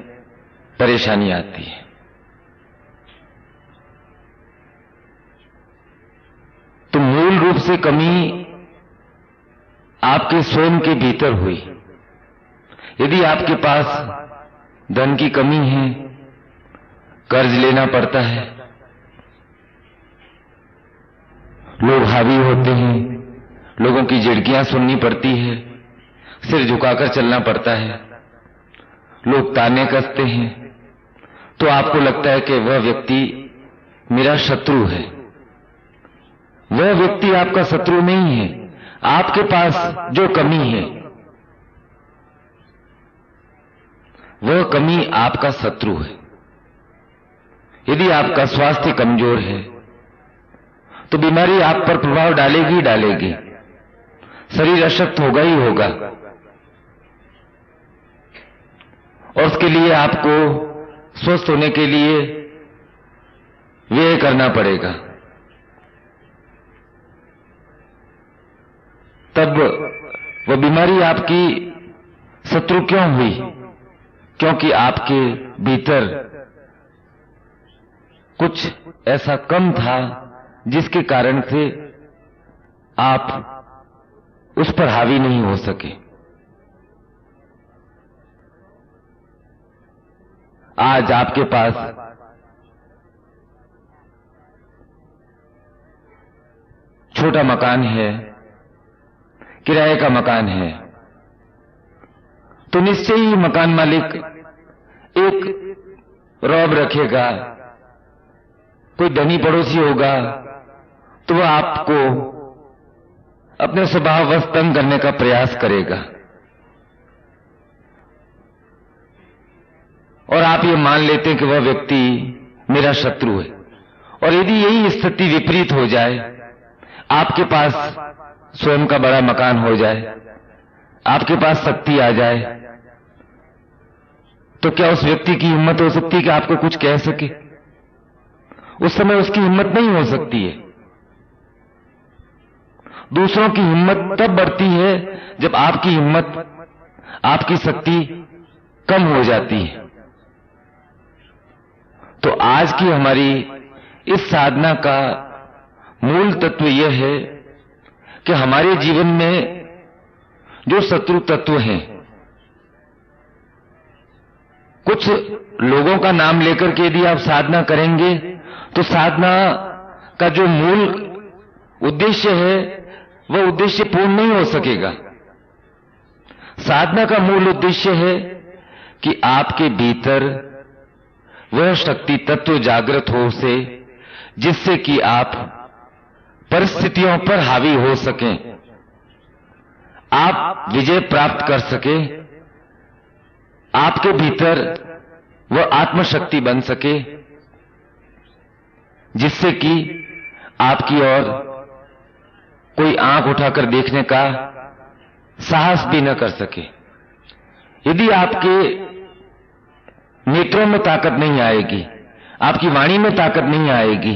परेशानी आती है। तो मूल रूप से कमी आपके स्वयं के भीतर हुई। यदि आपके पास धन की कमी है, कर्ज लेना पड़ता है, लोग हावी होते हैं, लोगों की झिड़कियां सुननी पड़ती है, सिर झुकाकर चलना पड़ता है, लोग ताने कसते हैं, तो आपको लगता है कि वह व्यक्ति मेरा शत्रु है। वह व्यक्ति आपका शत्रु नहीं है। आपके पास जो कमी है, वह कमी आपका शत्रु है। यदि आपका स्वास्थ्य कमजोर है, तो बीमारी आप पर प्रभाव डालेगी ही डालेगी, शरीर अशक्त होगा ही होगा, और उसके लिए आपको स्वस्थ होने के लिए व्यय करना पड़ेगा। तब वह बीमारी आपकी शत्रु क्यों हुई? क्योंकि आपके भीतर कुछ ऐसा कम था जिसके कारण से आप उस पर हावी नहीं हो सके। आज आपके पास छोटा मकान है, किराए का मकान है, तो निश्चय ही मकान मालिक एक रौब रखेगा। कोई धनी पड़ोसी होगा तो वह आपको अपने स्वभाववश तंग करने का प्रयास करेगा और आप ये मान लेते हैं कि वह व्यक्ति मेरा शत्रु है। और यदि यही स्थिति विपरीत हो जाए, आपके पास स्वयं का बड़ा मकान हो जाए, आपके पास शक्ति आ जाए, तो क्या उस व्यक्ति की हिम्मत हो सकती है कि आपको कुछ कह सके? उस समय उसकी हिम्मत नहीं हो सकती है। दूसरों की हिम्मत तब बढ़ती है जब आपकी हिम्मत, आपकी शक्ति कम हो जाती है। तो आज की हमारी इस साधना का मूल तत्व यह है कि हमारे जीवन में जो शत्रु तत्व हैं, कुछ लोगों का नाम लेकर के यदि आप साधना करेंगे तो साधना का जो मूल उद्देश्य है वह उद्देश्य पूर्ण नहीं हो सकेगा। साधना का मूल उद्देश्य है कि आपके भीतर वह शक्ति तत्व जागृत हो उसे, जिससे कि आप परिस्थितियों पर हावी हो सकें, आप विजय प्राप्त कर सकें, आपके भीतर वह आत्मशक्ति बन सके, जिससे कि आपकी ओर कोई आंख उठाकर देखने का साहस भी न कर सके। यदि आपके नेत्रों में ताकत नहीं आएगी, आपकी वाणी में ताकत नहीं आएगी,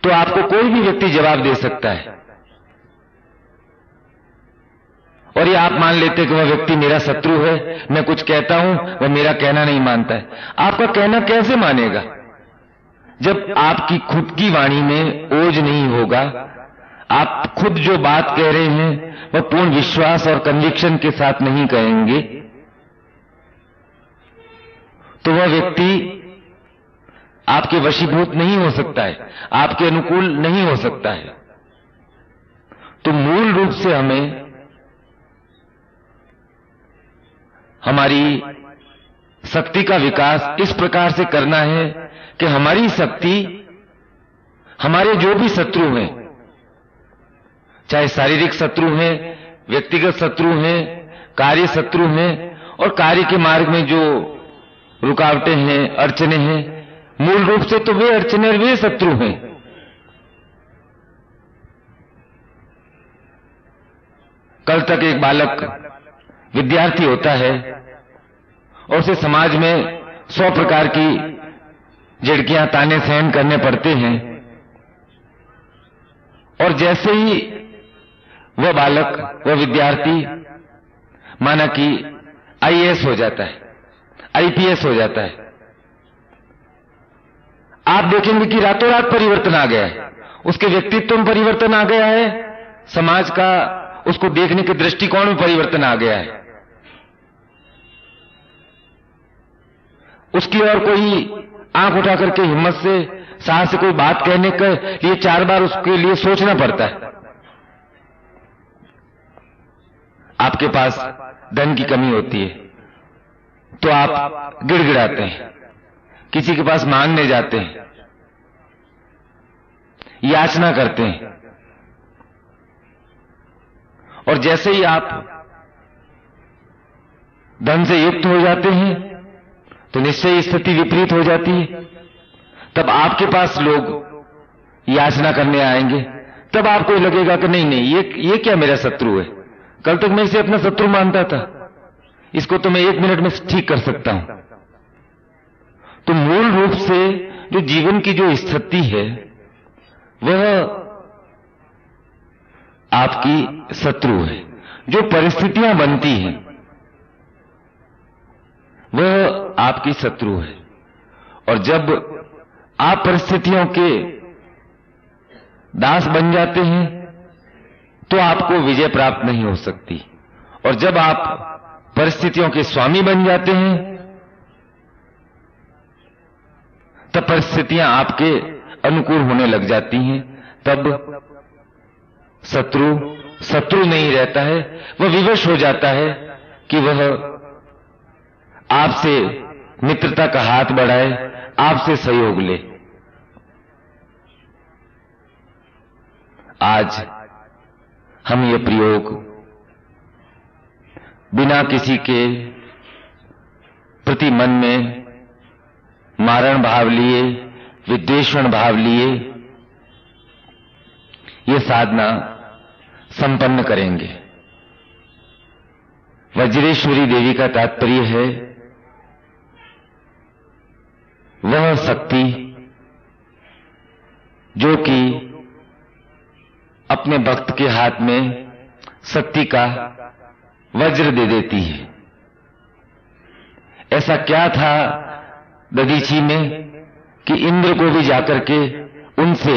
तो आपको कोई भी व्यक्ति जवाब दे सकता है और ये आप मान लेते कि वह व्यक्ति मेरा शत्रु है, मैं कुछ कहता हूं वह मेरा कहना नहीं मानता है। आपका कहना कैसे मानेगा जब आपकी खुद की वाणी में ओज नहीं होगा? आप खुद जो बात कह रहे हैं वह पूर्ण विश्वास और कन्विक्शन के साथ नहीं कहेंगे, तो वह व्यक्ति आपके वशीभूत नहीं हो सकता है, आपके अनुकूल नहीं हो सकता है। तो मूल रूप से हमें हमारी शक्ति का विकास इस प्रकार से करना है कि हमारी शक्ति हमारे जो भी शत्रु हैं, चाहे शारीरिक शत्रु हैं, व्यक्तिगत शत्रु हैं, कार्य शत्रु हैं, और कार्य के मार्ग में जो रुकावटें हैं, अड़चने हैं, मूल रूप से तो वे अड़चने और वे शत्रु हैं। कल तक एक बालक विद्यार्थी होता है और उसे समाज में 100 प्रकार की झिड़कियां, ताने सहन करने पड़ते हैं, और जैसे ही वह बालक, वह विद्यार्थी माना कि आईएएस हो जाता है, आईपीएस हो जाता है, आप देखेंगे कि रातों रात परिवर्तन आ गया है, उसके व्यक्तित्व में परिवर्तन आ गया है, समाज का उसको देखने के दृष्टिकोण में परिवर्तन आ गया है। उसकी और कोई आंख उठा करके हिम्मत से, साहस से कोई बात कहने के लिए 4 बार उसके लिए सोचना पड़ता है। आपके पास धन की कमी होती है तो आप गिड़गिड़ाते हैं, किसी के पास मांगने जाते हैं, याचना करते हैं, और जैसे ही आप धन से युक्त हो जाते हैं तो निश्चय स्थिति विपरीत हो जाती है। तब आपके पास लोग याचना करने आएंगे, तब आपको लगेगा कि नहीं नहीं, ये क्या मेरा शत्रु है, कल तक मैं इसे अपना शत्रु मानता था, इसको तो मैं 1 मिनट में ठीक कर सकता हूं। तो मूल रूप से जो जीवन की जो स्थिति है वह आपकी शत्रु है। जो परिस्थितियां बनती हैं वह आपकी शत्रु है, और जब आप परिस्थितियों के दास बन जाते हैं तो आपको विजय प्राप्त नहीं हो सकती, और जब आप परिस्थितियों के स्वामी बन जाते हैं तब परिस्थितियां आपके अनुकूल होने लग जाती हैं। तब शत्रु नहीं रहता है, वह विवश हो जाता है कि वह आपसे मित्रता का हाथ बढ़ाए, आपसे सहयोग ले। आज हम ये प्रयोग बिना किसी के प्रति मन में मारण भाव लिए, विद्वेषण भाव लिए ये साधना संपन्न करेंगे। वज्रेश्वरी देवी का तात्पर्य है वह शक्ति जो कि अपने भक्त के हाथ में शक्ति का वज्र दे देती है। ऐसा क्या था दधीची में कि इंद्र को भी जाकर के उनसे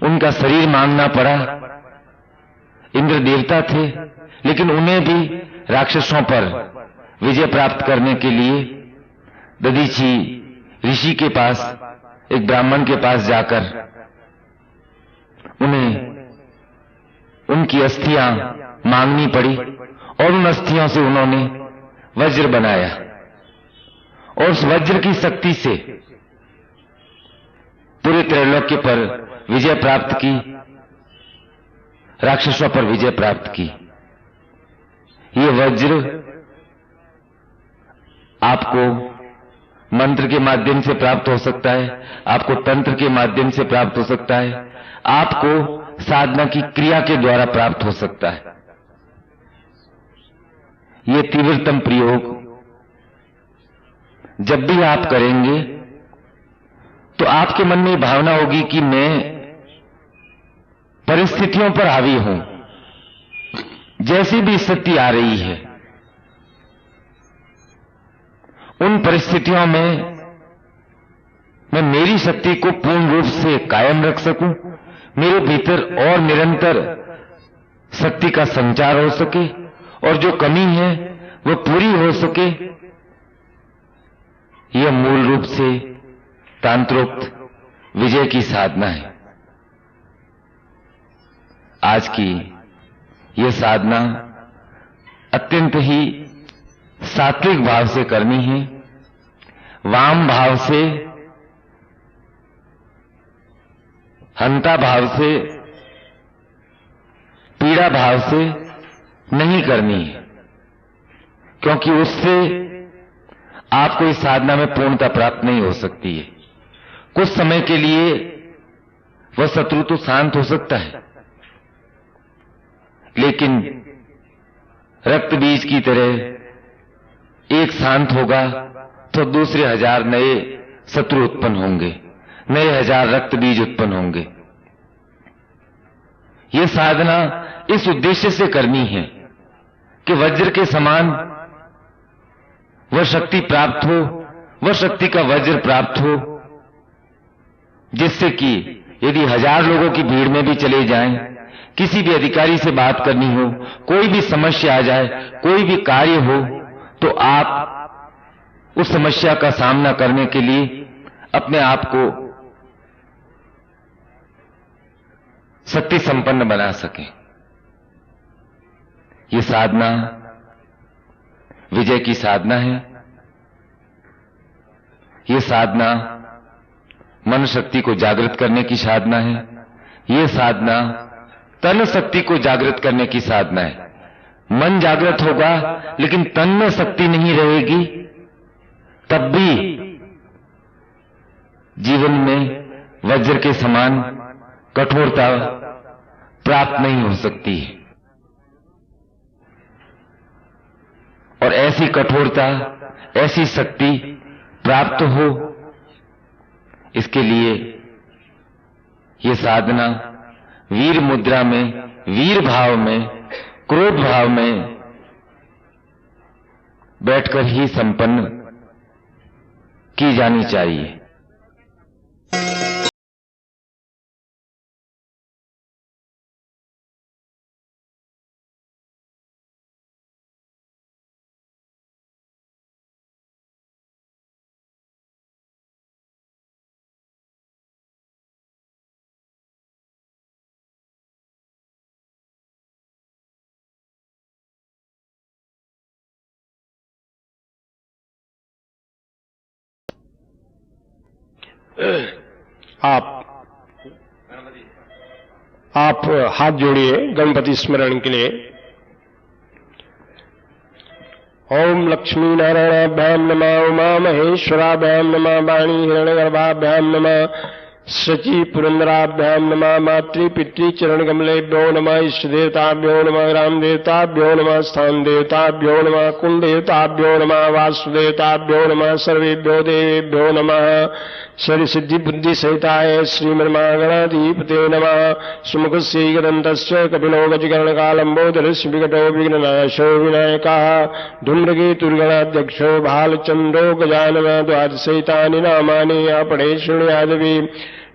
उनका शरीर मांगना पड़ा। इंद्र देवता थे, लेकिन उन्हें भी राक्षसों पर विजय प्राप्त करने के लिए दधीची ऋषि के पास, एक ब्राह्मण के पास जाकर उन्हें उनकी अस्थियां मांगनी पड़ी और उन अस्थियों से उन्होंने वज्र बनाया और उस वज्र की शक्ति से पूरे त्रैलोक्य पर विजय प्राप्त की, राक्षसों पर विजय प्राप्त की। ये वज्र आपको मंत्र के माध्यम से प्राप्त हो सकता है, आपको तंत्र के माध्यम से प्राप्त हो सकता है, आपको साधना की क्रिया के द्वारा प्राप्त हो सकता है। ये तीव्रतम प्रयोग जब भी आप करेंगे तो आपके मन में भावना होगी कि मैं परिस्थितियों पर हावी हूं, जैसी भी स्थिति आ रही है उन परिस्थितियों में मैं मेरी शक्ति को पूर्ण रूप से कायम रख सकूं, मेरे भीतर और निरंतर शक्ति का संचार हो सके और जो कमी है वो पूरी हो सके। यह मूल रूप से तांत्रोक्त विजय की साधना है। आज की यह साधना अत्यंत ही सात्विक भाव से करनी है, वाम भाव से, हंता भाव से, पीड़ा भाव से नहीं करनी है, क्योंकि उससे आपको इस साधना में पूर्णता प्राप्त नहीं हो सकती है। कुछ समय के लिए वह शत्रु तो शांत हो सकता है, लेकिन रक्त बीज की तरह एक शांत होगा तो दूसरे 1000 नए शत्रु उत्पन्न होंगे, नए 1000 रक्त बीज उत्पन्न होंगे। यह साधना इस उद्देश्य से करनी है कि वज्र के समान वह शक्ति प्राप्त हो, वह शक्ति का वज्र प्राप्त हो, जिससे कि यदि 1000 लोगों की भीड़ में भी चले जाएं, किसी भी अधिकारी से बात करनी हो, कोई भी समस्या आ जाए, कोई भी कार्य हो, तो आप उस समस्या का सामना करने के लिए अपने आप को शक्ति संपन्न बना सकें। यह साधना विजय की साधना है। यह साधना मन शक्ति को जागृत करने की साधना है। यह साधना तन शक्ति को जागृत करने की साधना है। मन जागृत होगा लेकिन तन में शक्ति नहीं रहेगी, तब भी जीवन में वज्र के समान कठोरता प्राप्त नहीं हो सकती है। और ऐसी कठोरता, ऐसी शक्ति प्राप्त हो, इसके लिए यह साधना वीर मुद्रा में, वीर भाव में, क्रोध भाव में बैठकर ही संपन्न की जानी चाहिए। आप हाथ जोड़िए गणपति स्मरण के लिए। ओम लक्ष्मी नारायणाभ्याम नमः, उमा महेश्वराभ्याम नमः, वाणी हिरण्यगर्भाभ्याम नमः, शची पुरंदराभ्याम नमः, मातृ पितृ चरण कमलेभ्यो नमः, इष्ट देवताभ्यो नमः, ग्राम देवताभ्यो नमः, स्थान देवताभ्यो नमः, कुल देवताभ्यो नमः, वासुदेवताभ्यो नमः, सर्वेभ्यो देवेभ्यो नमः। शरि सिद्धि बुद्धि सहिताय श्रीमन्मागणाधिपते नमः। सुमुख श्रीगदन्तस्य कपिलो गजकर्णकालम्बोदरस्य विकटो विघ्ननाशो विनायकः, धूम्रकेतुर्गणाध्यक्षो भालचन्द्रो गजाननः। द्वादशैतानि नामानि आपणे शृणुयादवि।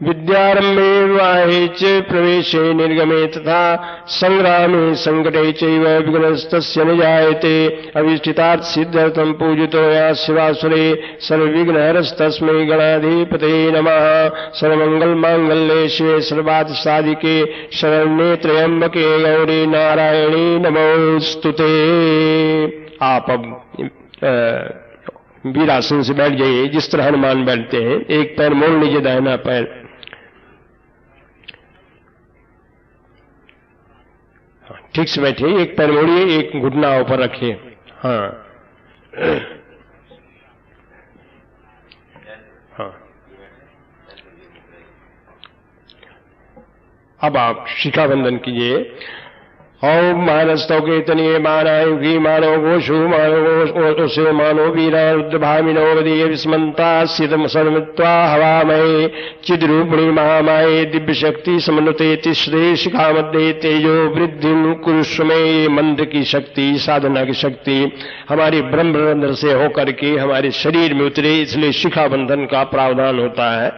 विद्यारम्भे विवाहे च प्रवेशे निर्गमे तथा संग्रामे संकटे चैव विघ्नस्तस्य न जायते। अभिष्टितात् सिद्ध्यर्थं पूजितो या शिवासुरे सर्वविघ्नहरस्तस्मै गणाधिपते नमः। सर्वमङ्गलमाङ्गल्ये शिवे सर्वार्थसाधिके शरण्ये त्र्यम्बके गौरी नारायणी नमोस्तुते। आप अब वीरासन से बैठ जाइए जिस तरह हनुमान बैठते हैं। एक पैर मोड़ लीजिए, दाहिना पैर। ठीक से बैठिए, एक पैर मोड़िए, एक घुटना ऊपर रखिए। हाँ हाँ। अब आप शिखाबंधन कीजिए। ओम मानस्तौ केतनीय मानायुगी मानो गोषु मानो गोषु मानो वीरा रुद्रभामिनो वदीय विस्मन्ता सिदम सर्वत्वा हवामहे चिद्रूपिणी महामाये दिव्य शक्ति समन्विते तिस्रे शिखा मध्ये तेजो वृद्धिं कुरुष्व में। ये मंत्र की शक्ति, साधना की शक्ति हमारी ब्रह्मरंध्र से होकर के हमारे शरीर में उतरे, इसलिए शिखाबंधन का प्रावधान होता है।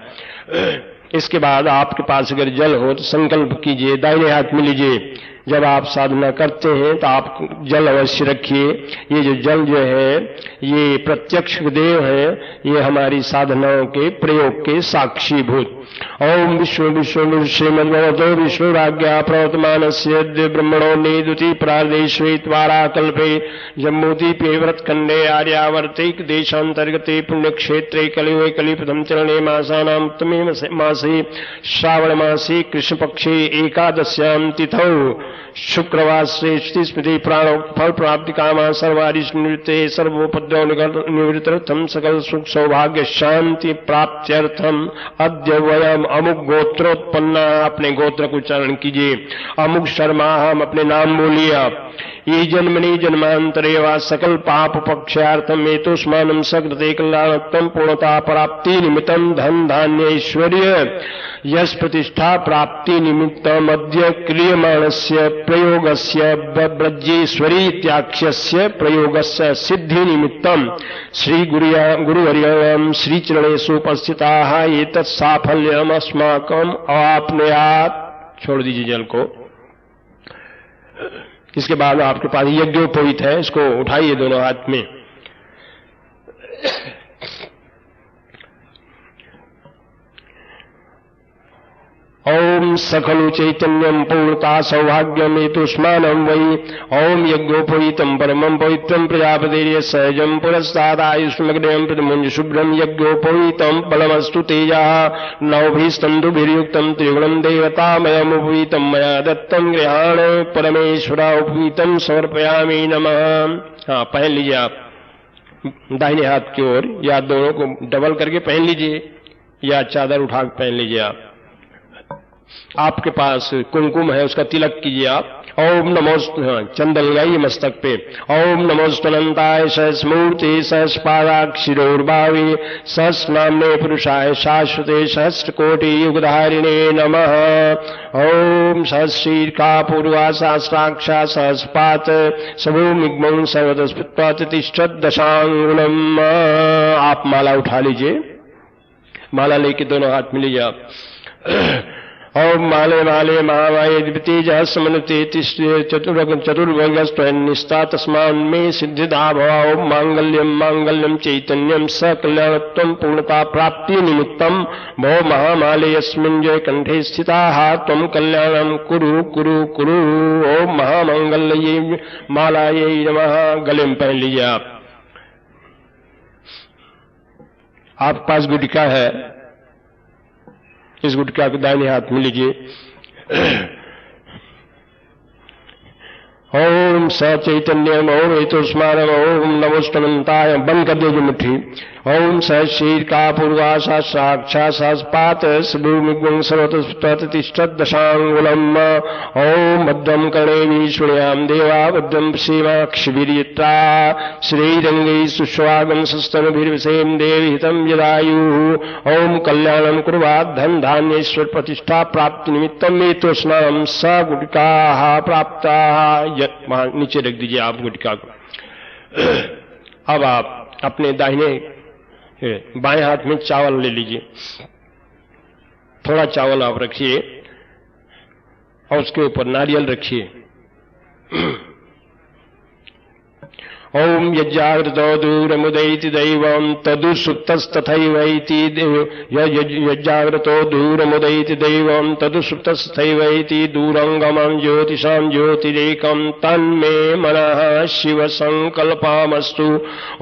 इसके बाद आपके पास अगर जल हो तो संकल्प कीजिए, दाहिने हाथ में लीजिए। जब आप साधना करते हैं तो आप जल अवश्य रखिए। ये जो जल जो है ये प्रत्यक्ष देव है, ये हमारी साधनाओं के प्रयोग के साक्षीभूत। ओम विष्णु विष्णु श्रीमद्भगवतो विष्णुराज्ञा प्रवर्तमानस्य ब्रह्मणो निदुति प्रादेश्वेत्वारा कल्पे जम्बूद्वीपे व्रतखंडे आर्यावर्तिक देशांतर्गते पुण्यक्षेत्रे कलियुगे कलिप्रथम चरणे मासानां उत्तमे मासे श्रावण मासे कृष्णपक्षे एकादश्यां तिथौ शुक्रवासरे स्मृति प्राणो फल प्राप्ति कामा सर्वारिष निवृत्ते सर्वोपद्रव निवृत्तर्थम सकल सुख सौभाग्य शांति प्राप्त्यर्थम अद्य वयम अमुक गोत्रोत्पन्ना। अपने गोत्र को उच्चारण कीजिए। अमुक शर्मा, हम अपने नाम बोलिए आप। ये जन्मनि जन्मांतरे वा सकल पाप पक्षार्थम हेतुष्मानं सकृते कल्याणत्वं पूर्णता प्राप्ति निमित्तं धन धान्य ऐश्वर्य यश प्रतिष्ठा प्राप्ति निमित्तम् अद्य क्रियमाणस्य प्रयोगस्य ब्रजेश्वरी इत्याख्यस्य प्रयोगस्य सिद्धि निमित्तं श्री गुरुवर्याणां श्री चरणेषु उपस्थिताः एतत् साफल्यम् अस्माकम् अवाप्नुयात्। छोड़ दीजिए जल को। इसके बाद आपके पास यज्ञोपवीत है, इसको उठाइए दोनों हाथ में। ओम सकलु चैतन्यम पूर्णता सौभाग्यम हेतुष्मानं वै। ओम यज्ञोपवीतं परमं पवित्रं प्रजापतिर्य सहजं पुरस्तादायुष्मग्नयं प्रतिमुञ्ज शुभ्रं यज्ञोपवीतं फलमस्तु तेजः नवभिस्तन्तुभिर्युक्तं त्रिगुणं देवतामयमुपवीतं मया दत्तं गृहाण परमेश्वरोपवीतं समर्पयामि नमः। हाँ, पहन लीजिए आप दाहिने हाथ की ओर, या दोनों को डबल करके पहन लीजिए या चादर उठा के पहन लीजिए आप। आपके पास कुमकुम है, उसका तिलक कीजिए आप। ओम नमो, चंदन लगाइए मस्तक पे। ओम नमोस्तुनंताय सहस्मूर्ति सहस्पादाक्षिरोर्भावे सहस्रनाम्ने पुरुषाय शाश्वते सहस्रकोटि युगधारिणे नमः। ओम सहस्रीर्का पूर्वा सहस्राक्षा सहस्रपात सबूमिग्मं सर्वतस्पृत्वा तिष्ठत् दशांगुलम्। आप माला उठा लीजिए, माला लेके दोनों हाथ में लीजिए आप। ओम माले माले महामाये द्वितीज समनुते चतुर्भगस्त्वन्निष्ठा तस्मान्मे सिद्धिदा भवा। ओम मांगल्यम मांगल्यम चैतन्यम सकल्याणत्वं पूर्णता प्राप्ति निमित्तं भो महामाले यस्मिन् जय कंठे स्थिताः त्वं कल्याणं कुरु कुरु कुरु। ओम महामंगल्ये मालायै नमः। गले में पहन लीजिए आप। आपके पास गुटिका है, इस गुटखा को दाहिने हाथ में लीजिए। ओम सचैतन्यम ओम हेतुस्मारम ओम नमोस्तमंताय। बंद कर दीजिए मुट्ठी। ओम शीर का पूर्वाशा साक्षात सस्पात सुभूमिगुण सर्वतस्तिष्ठत् दशांगुलम। ओम भद्रम कर्णेभिः शृणुयाम देवा भद्रम पश्येमाक्षभिर्यत्रा श्रीरंगैः सुष्वागं सस्तनुभिर्विषेम देवी हितं यदायुः। ओम कल्याणं कुर्वात् धन धान्येश्वर प्रतिष्ठा प्राप्ति निमित्तम हेतुस्नाम स गुटकाः प्राप्ताः। नीचे रख दीजिए आप गुटका को। अब आप अपने दाहिने बाएं हाथ में चावल ले लीजिए। थोड़ा चावल आप रखिए और उसके ऊपर नारियल रखिए। ओम यज्जाग्रतो दूरमुदैति दैवं तदुसुप्तस्तथैवैति यज्जाग्रतो दूरमुदैति दैवं तदुसुप्तस्थैवैति दूरंगमं ज्योतिषां ज्योतिरेकं तन्मे मनः शिव संकल्पमस्तु।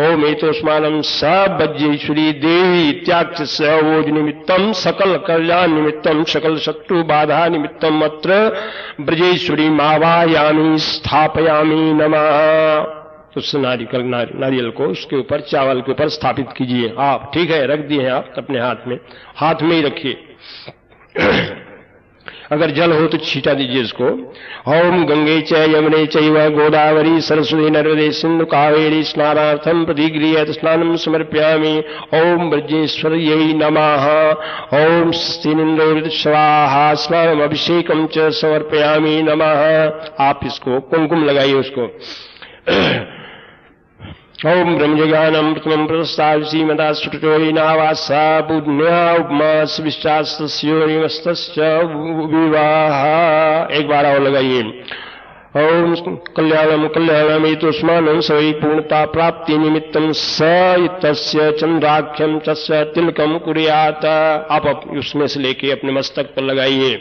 ओम एतस्मानं सबज्जेश्वरी देवी इत्याख्यस्य ओज निमित्तं सकल कल्याण निमित्तं सकल शत्रु बाधा निमित्तं अत्र ब्रजेश्वरी मावायामि स्थापयामि नमः। उस नारियल को उसके ऊपर चावल के ऊपर स्थापित कीजिए आप। ठीक है, रख दिए हैं आप अपने हाथ में ही रखिए। अगर जल हो तो छीटा दीजिए इसको। ओम गंगे च यमुने चैव गोदावरी सरस्वती नर्मदे सिंधु कावेरी स्नानार्थं प्रतिगृह्य स्नानं समर्पयामि। ओम ब्रजेश्वर्यै नमः। ओम स्थिनिन्द्रो स्वाहा स्नानम अभिषेकं च समर्पयामि नमः। आप इसको कुमकुम लगाइए उसको। ओम ब्रह्मज्ञानम प्रथमं प्रस्तावसी मदा सुटोहिनावासा पुण्या उपमास विश्वासस्योनिमस्तस्य विवाह। एक बार और लगाइए। ओम कल्याणम कल्याणम एतस्मानं सवै पूर्णता प्राप्ति निमित्तं स तस्य चंद्राख्यम तस्य तिलकम कुर्यात्। आप उसमें से लेके अपने मस्तक पर लगाइए।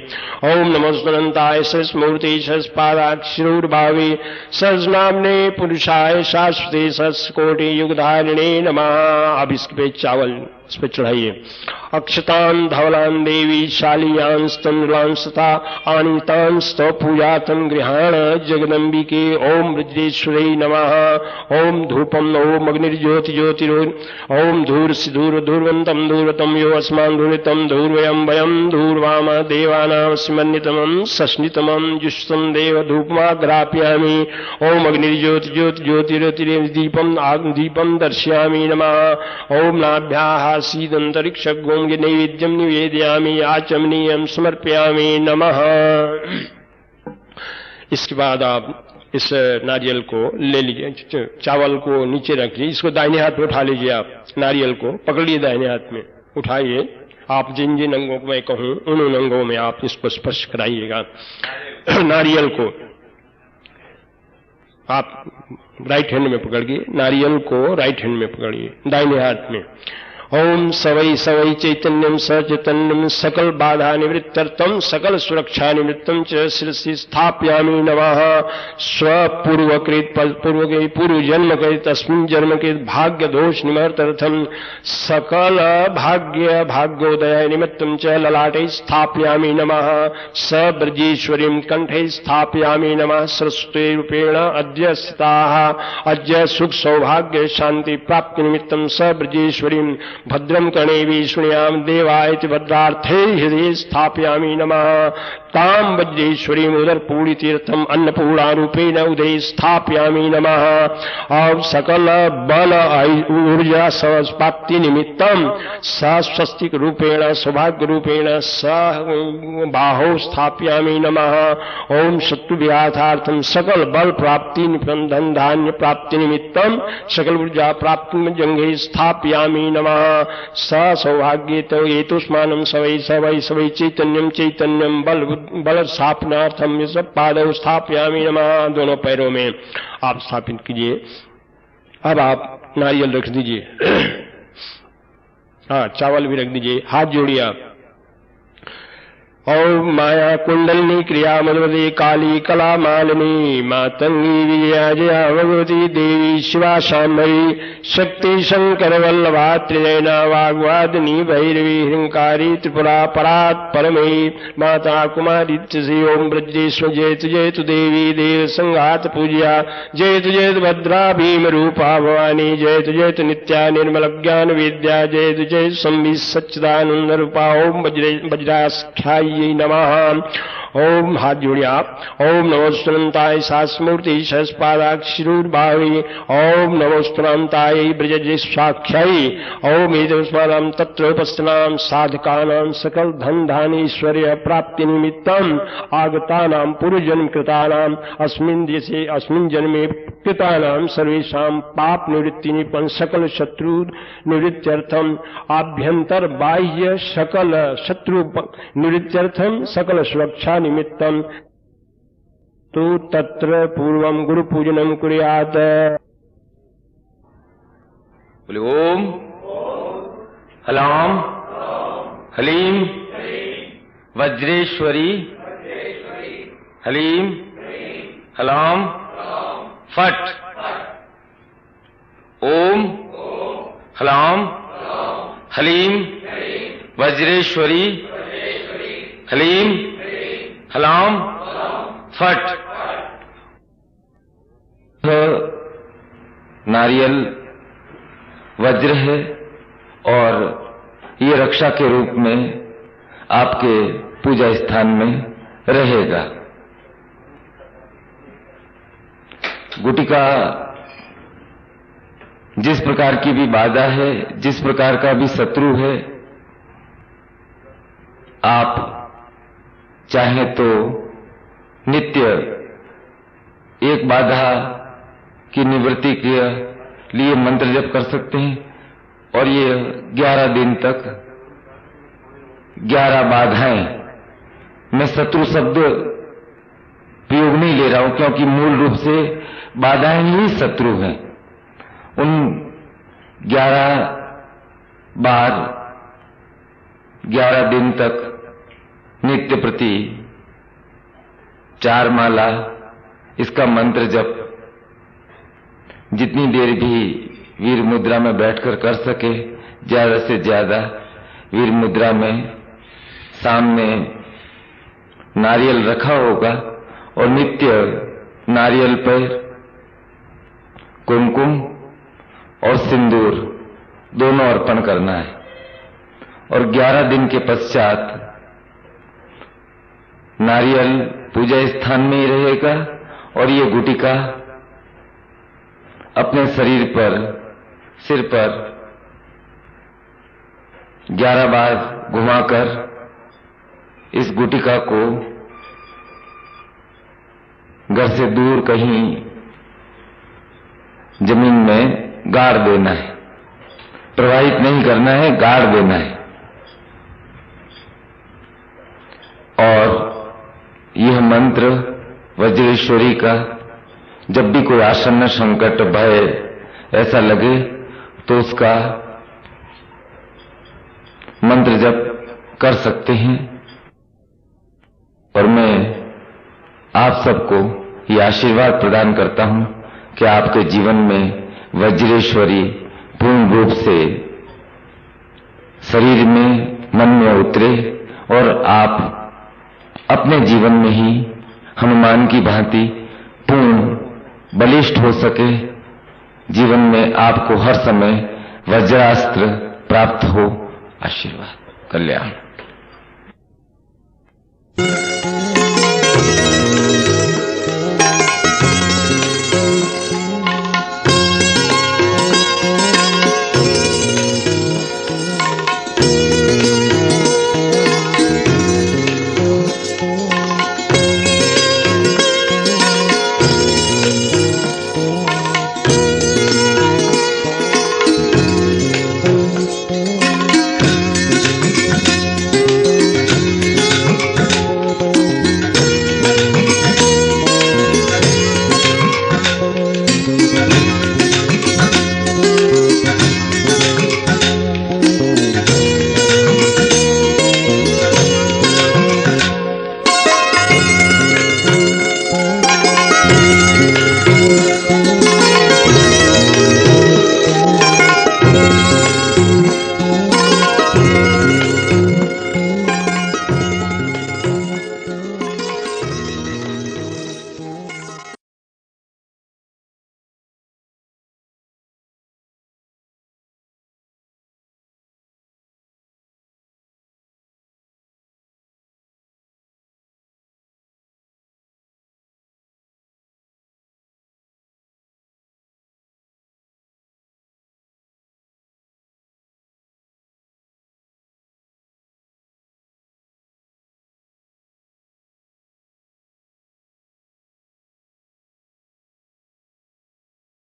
ओम नमोस्तनंताय सरस्मूर्ति सरस्पादाक्षरूर्भावे सहस्रनाम्ने पुरुषाय शाश्वते सहस्रकोटि युगधारिणे नमः। अब इस पे चावल इस पे चढ़ाइए। अक्षतान धवलान देवी शालियांस्तनुलांस्तथा आनीतांस्त पूजातन गृहाण जगदम्बिके। ओम वज्रेश्वरै नमः। ओम धूपम ओम अग्निर्ज्योति ज्योतिरोन। ओम धूर सिधूर धूर्वंतम धूर्वतम यो अस्मान धूरितम धूर्वयम वयम धूर्वाम देवानां स्मन्नितमं सस्नितमं जुष्टं देव धूपमाग्रापयामि। ओम अग्निर्ज्योति ज्योति ज्योतिरतिर्दीपम दीपम दर्शयामि नमः। ओम नाभ्याः सीदंतरिक्ष नैवेद्यम निवेदयामि आचमनीयम समर्पयामि नमः। इसके बाद आप इस नारियल को ले लीजिए, चावल को नीचे रखिए। इसको दाहिने हाथ में उठा लीजिए। आप नारियल को पकड़ लिए दाहिने हाथ में उठाइए। आप जिन जिन अंगों को मैं कहूं उन अंगों में आप इसको स्पर्श कराइएगा। नारियल को आप राइट हैंड में पकड़िए। नारियल को राइट हैंड में पकड़िए दाहिने हाथ में। ओम सवै सवै चैतन्यम सचैतन्यम सकल बाधा निवृत्तर्थम सकल सुरक्षा निमित्तं च शिरसि स्थापयामि नमः। स्वपूर्वकृत पूर्व जन्म के तस्मिन् जन्म के भाग्य दोष निवर्तर्थम सकल भाग्योदय निमित्तं च ललाटे स्थापयामि नमः। स ब्रजेश्वरीं कंठे स्थापयामि नमः। सरस्वती रूपेण अद्य स्थिताः अद्य सुख सौभाग्य शांति प्राप्ति निमित्तं स ब्रजेश्वरीं भद्रम कर्णेभिः शृणुयाम देवायति भद्रार्थे हृदये स्थापयामि नमः। ताम वज्रेश्वरी उदर पूरी तीर्थम अन्नपूर्णा रूपेण उदय स्थापयामि नमः। और सकल बल ऊर्जा प्राप्ति निमित्तम स्वस्तिक रूपेण सौभाग्य रूपेण स बाहो स्थापयामि नमः। ओम शत्रु विघातार्थम सकल बल प्राप्ति धन धान्य प्राप्ति निमित्तम सकल ऊर्जा प्राप्ति जंघे स्थापयामि नमः। स सौभाग्ये तो एतस्मानं सवै सवै सवै चैतन्यम चैतन्यम बल स्थापनार्थम ये सब पादौ स्थापयामि नमः। दोनों पैरों में आप स्थापित कीजिए। अब आप नारियल रख दीजिए। हाँ, चावल भी रख दीजिए। हाथ जोड़िए आप। ओम माया कुंडलिनी क्रिया मधुमती काली कला मालिनी मातंगी विजया जया भगवती देवी शिवा शांभवी शक्ति शंकर वल्लभा त्रिनयना वाग्वादिनी भैरवी हिंकारी त्रिपुरा परात् परमेयी माता कुमारी श्री ओम ब्रजेश्वर जयतु जयतु देवी देव संघात पूज्या जयतु जयतु भद्रा भीम रूपा भवानी जयतु जयतु नित्या निर्मल ज्ञान विद्या जयतु जयतु संवित सच्चिदानंद रूपा ओम वज्राख्याय नमः। ओम हाथ जोड़िए आप। ओम नमोस्तुनंताय सास्मूर्ति सहस्पादाक्षिरूर्भावी ओम नमोस्तुनंताय ब्रजस्वाख्यायी ओम इदस्मरं तत्र उपस्थनां साधकानां सकल धन धानीश्वर्य प्राप्ति निमित्तम आगतानां पूर्वजन्म कृतानां अस्मिन् जन्मे कृतानां सर्वेषां पाप निवृत्ति निपन सकल शत्रु निवृत्त्यर्थम आभ्यंतर बाह्य सकल शत्रु निवृत्त्यर्थम सकल सुरक्षा निमित्तम तो तत्र पूर्वम गुरु पूजनम कुर्यात्। बोले ओम हलाम हलीम वज्रेश्वरी हलीम हलाम फट। ओम हलाम हलीम वज्रेश्वरी हलीम हलाम फट। नारियल वज्र है और ये रक्षा के रूप में आपके पूजा स्थान में रहेगा। गुटिका जिस प्रकार की भी बाधा है, जिस प्रकार का भी शत्रु है, आप चाहें तो नित्य एक बाधा की निवृत्ति के लिए मंत्र जप कर सकते हैं और ये 11 दिन तक 11 बाधाएं, मैं शत्रु शब्द प्रयोग नहीं ले रहा हूं क्योंकि मूल रूप से बाधाएं ही शत्रु हैं। उन 11 बार 11 दिन तक नित्य प्रति 4 माला इसका मंत्र जप जितनी देर भी वीर मुद्रा में बैठकर कर सके, ज्यादा से ज्यादा वीर मुद्रा में सामने नारियल रखा होगा और नित्य नारियल पर कुमकुम और सिंदूर दोनों अर्पण करना है। और 11 दिन के पश्चात नारियल पूजा स्थान में ही रहेगा और ये गुटिका अपने शरीर पर, सिर पर 11 बार घुमाकर इस गुटिका को घर से दूर कहीं जमीन में गाड़ देना है। प्रवाहित नहीं करना है, गाड़ देना है। और यह मंत्र वज्रेश्वरी का जब भी कोई आसन्न संकट भय ऐसा लगे तो उसका मंत्र जप कर सकते हैं। और मैं आप सबको ये आशीर्वाद प्रदान करता हूं कि आपके जीवन में वज्रेश्वरी पूर्ण रूप से शरीर में, मन में उतरे और आप अपने जीवन में ही हनुमान की भांति पूर्ण बलिष्ठ हो सके। जीवन में आपको हर समय वज्रास्त्र प्राप्त हो। आशीर्वाद, कल्याण।